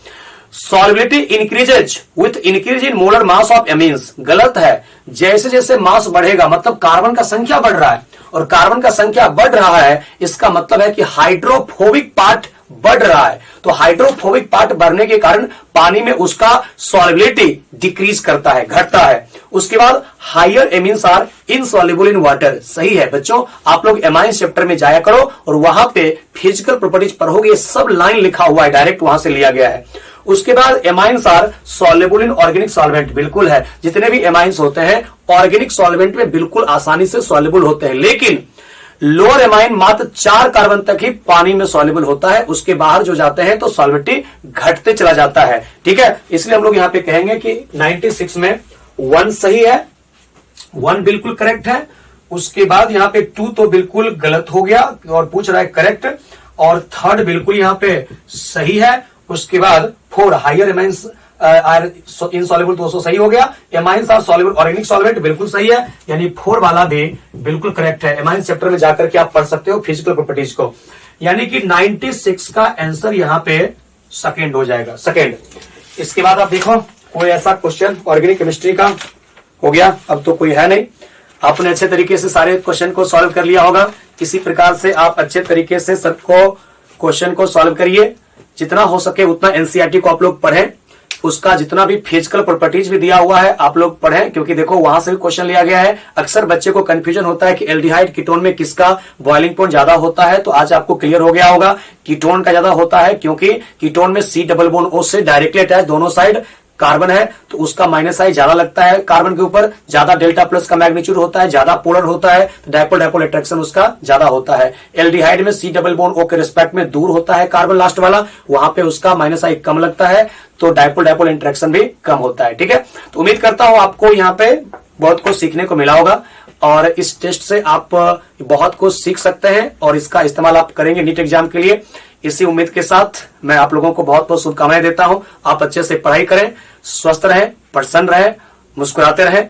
Solubility increases with increase in molar mass of amines, गलत है। जैसे जैसे मास बढ़ेगा, मतलब कार्बन का संख्या बढ़ रहा है, और कार्बन का संख्या बढ़ रहा है इसका मतलब है कि हाइड्रोफोबिक पार्ट बढ़ रहा है। तो हाइड्रोफोबिक पार्ट बढ़ने के कारण पानी में उसका सॉल्युबिलिटी डिक्रीज करता है, घटता है। उसके बाद higher amines are insoluble in water, सही है बच्चों। आप लोग एमाइन चैप्टर में जाया करो और वहां पे फिजिकल प्रॉपर्टीज पढ़ोगे, ये सब लाइन लिखा हुआ है, डायरेक्ट वहां से लिया गया है। उसके बाद amines are soluble in organic solvent, बिल्कुल है। जितने भी एमाइंस होते हैं ऑर्गेनिक सॉल्वेंट में बिल्कुल आसानी से सॉल्युबल होते हैं, लेकिन लोअर एमाइन मात्र 4 कार्बन तक ही पानी में सॉल्युबल होता है, उसके बाहर जो जाते हैं तो सॉल्विटी घटते चला जाता है, ठीक है। इसलिए हम लोग यहां पे कहेंगे कि 96 में 1 सही है, 1 बिल्कुल करेक्ट है। उसके बाद यहां पे 2 तो बिल्कुल गलत हो गया और पूछ रहा है करेक्ट, और 3rd बिल्कुल यहां पे सही है। उसके बाद 4 हायर एमाइंस आर इनसॉल्युबल, तो सही हो गया। Amines are soluble organic solvent, बिल्कुल सही है, यानी 4 वाला भी बिल्कुल करेक्ट है। एमाइंस चैप्टर में जाकर के आप पढ़ सकते हो फिजिकल प्रॉपर्टीज को, यानी कि 96 का आंसर यहां पे सेकंड हो जाएगा, सेकंड। इसके बाद आप देखो कोई ऐसा क्वेश्चन ऑर्गेनिक केमिस्ट्री का हो गया, अब तो कोई है नहीं। आपने अच्छे तरीके से सारे क्वेश्चन को सॉल्व कर लिया होगा। इसी प्रकार से आप अच्छे तरीके से सबको क्वेश्चन को सॉल्व करिए, जितना हो सके उतना एनसीईआरटी को आप लोग पढ़ें, उसका जितना भी फिजिकल प्रॉपर्टीज भी दिया हुआ है आप लोग पढ़ें, क्योंकि देखो वहां से भी क्वेश्चन लिया गया है। अक्सर बच्चे को कंफ्यूजन होता है कि एल्डिहाइड कीटोन में किसका बॉइलिंग पॉइंट ज्यादा होता है, तो आज आपको क्लियर हो गया होगा कीटोन का ज्यादा होता है, क्योंकि कीटोन में C डबल बॉन्ड O से डायरेक्टली अटैच दोनों साइड कार्बन है, तो उसका माइनस आई ज्यादा लगता है कार्बन के ऊपर, ज्यादा डेल्टा प्लस का मैग्नीट्यूड होता है, ज्यादा पोलर होता है, तो डायपोल डायपोल अट्रैक्शन उसका ज्यादा होता है। एल्डिहाइड में C डबल बॉन्ड O के रिस्पेक्ट में दूर होता है कार्बन लास्ट वाला, वहां पे उसका माइनस आई कम लगता है, तो डायपोल डायपोल इंटरेक्शन भी कम होता है, ठीक है। तो उम्मीद करता हूं आपको यहाँ पे बहुत कुछ सीखने को मिला होगा, और इस टेस्ट से आप बहुत कुछ सीख सकते हैं और इसका इस्तेमाल आप करेंगे नीट एग्जाम के लिए। इसी उम्मीद के साथ मैं आप लोगों को बहुत बहुत शुभकामनाएं देता हूं। आप अच्छे से पढ़ाई करें, स्वस्थ रहें, प्रसन्न रहें, मुस्कुराते रहें।